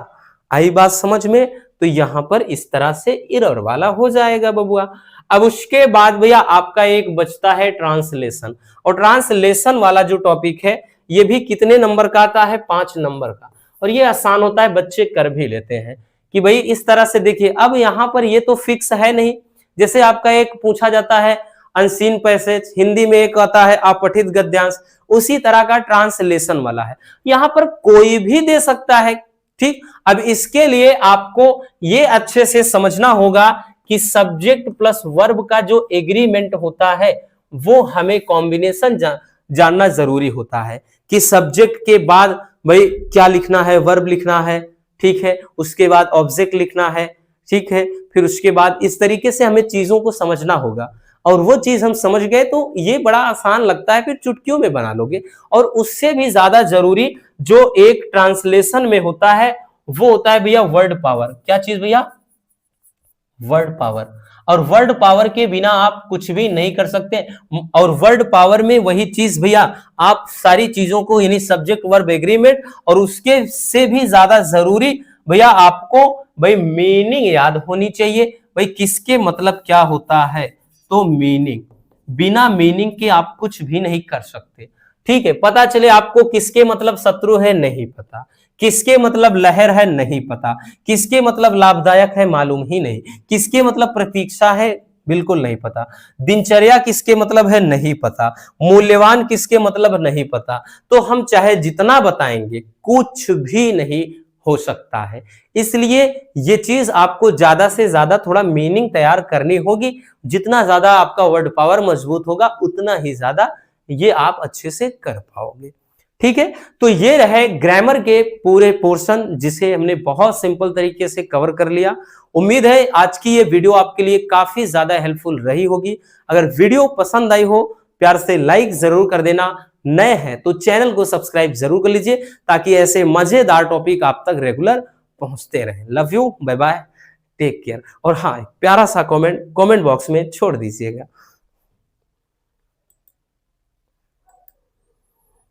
आई बात समझ में? तो यहां पर इस तरह से एरर वाला हो जाएगा बबुआ। अब उसके बाद भैया आपका एक बचता है ट्रांसलेशन, और ट्रांसलेशन वाला जो टॉपिक है ये भी कितने नंबर का आता है, 5 नंबर का। और ये आसान होता है, बच्चे कर भी लेते हैं कि भाई इस तरह से देखिए। अब यहां पर ये तो फिक्स है नहीं, जैसे आपका एक पूछा जाता है अनसीन पैसेज, हिंदी में एक आता है अपठित गद्यांश, उसी तरह का ट्रांसलेशन वाला है, यहां पर कोई भी दे सकता है, ठीक। अब इसके लिए आपको ये अच्छे से समझना होगा कि सब्जेक्ट प्लस वर्ब का जो एग्रीमेंट होता है वो हमें कॉम्बिनेशन जानना जरूरी होता है, कि सब्जेक्ट के बाद भाई क्या लिखना है, वर्ब लिखना है, ठीक है, उसके बाद ऑब्जेक्ट लिखना है, ठीक है, फिर उसके बाद इस तरीके से हमें चीजों को समझना होगा। और वो चीज हम समझ गए तो ये बड़ा आसान लगता है, फिर चुटकियों में बना लोगे। और उससे भी ज्यादा जरूरी जो एक ट्रांसलेशन में होता है वो होता है भैया वर्ड पावर। क्या चीज भैया, वर्ड पावर। और वर्ड पावर के बिना आप कुछ भी नहीं कर सकते। और वर्ड पावर में वही चीज भैया, आप सारी चीजों को, यानी सब्जेक्ट वर्ब एग्रीमेंट, और उसके से भी ज्यादा जरूरी भैया आपको भाई मीनिंग याद होनी चाहिए। भाई किसके मतलब क्या होता है, तो मीनिंग, बिना मीनिंग के आप कुछ भी नहीं कर सकते, ठीक है। पता चले आपको किसके मतलब शत्रु है, नहीं पता, किसके मतलब लहर है, नहीं पता, किसके मतलब लाभदायक है, मालूम ही नहीं, किसके मतलब प्रतीक्षा है, बिल्कुल नहीं पता, दिनचर्या किसके मतलब है, नहीं पता, मूल्यवान किसके मतलब नहीं पता, तो हम चाहे जितना बताएंगे कुछ भी नहीं हो सकता है। इसलिए ये चीज आपको ज्यादा से ज्यादा थोड़ा मीनिंग तैयार करनी होगी। जितना ज्यादा आपका वर्ड पावर मजबूत होगा उतना ही ज्यादा ये आप अच्छे से कर पाओगे, ठीक है। तो ये रहे ग्रामर के पूरे पोर्शन, जिसे हमने बहुत सिंपल तरीके से कवर कर लिया। उम्मीद है आज की ये वीडियो आपके लिए काफी ज्यादा हेल्पफुल रही होगी। अगर वीडियो पसंद आई हो, प्यार से लाइक जरूर कर देना। नए हैं तो चैनल को सब्सक्राइब जरूर कर लीजिए, ताकि ऐसे मजेदार टॉपिक आप तक रेगुलर पहुंचते रहें। Love you, bye bye, take care. और हाँ, प्यारा सा कमेंट बॉक्स में छोड़ दीजिएगा।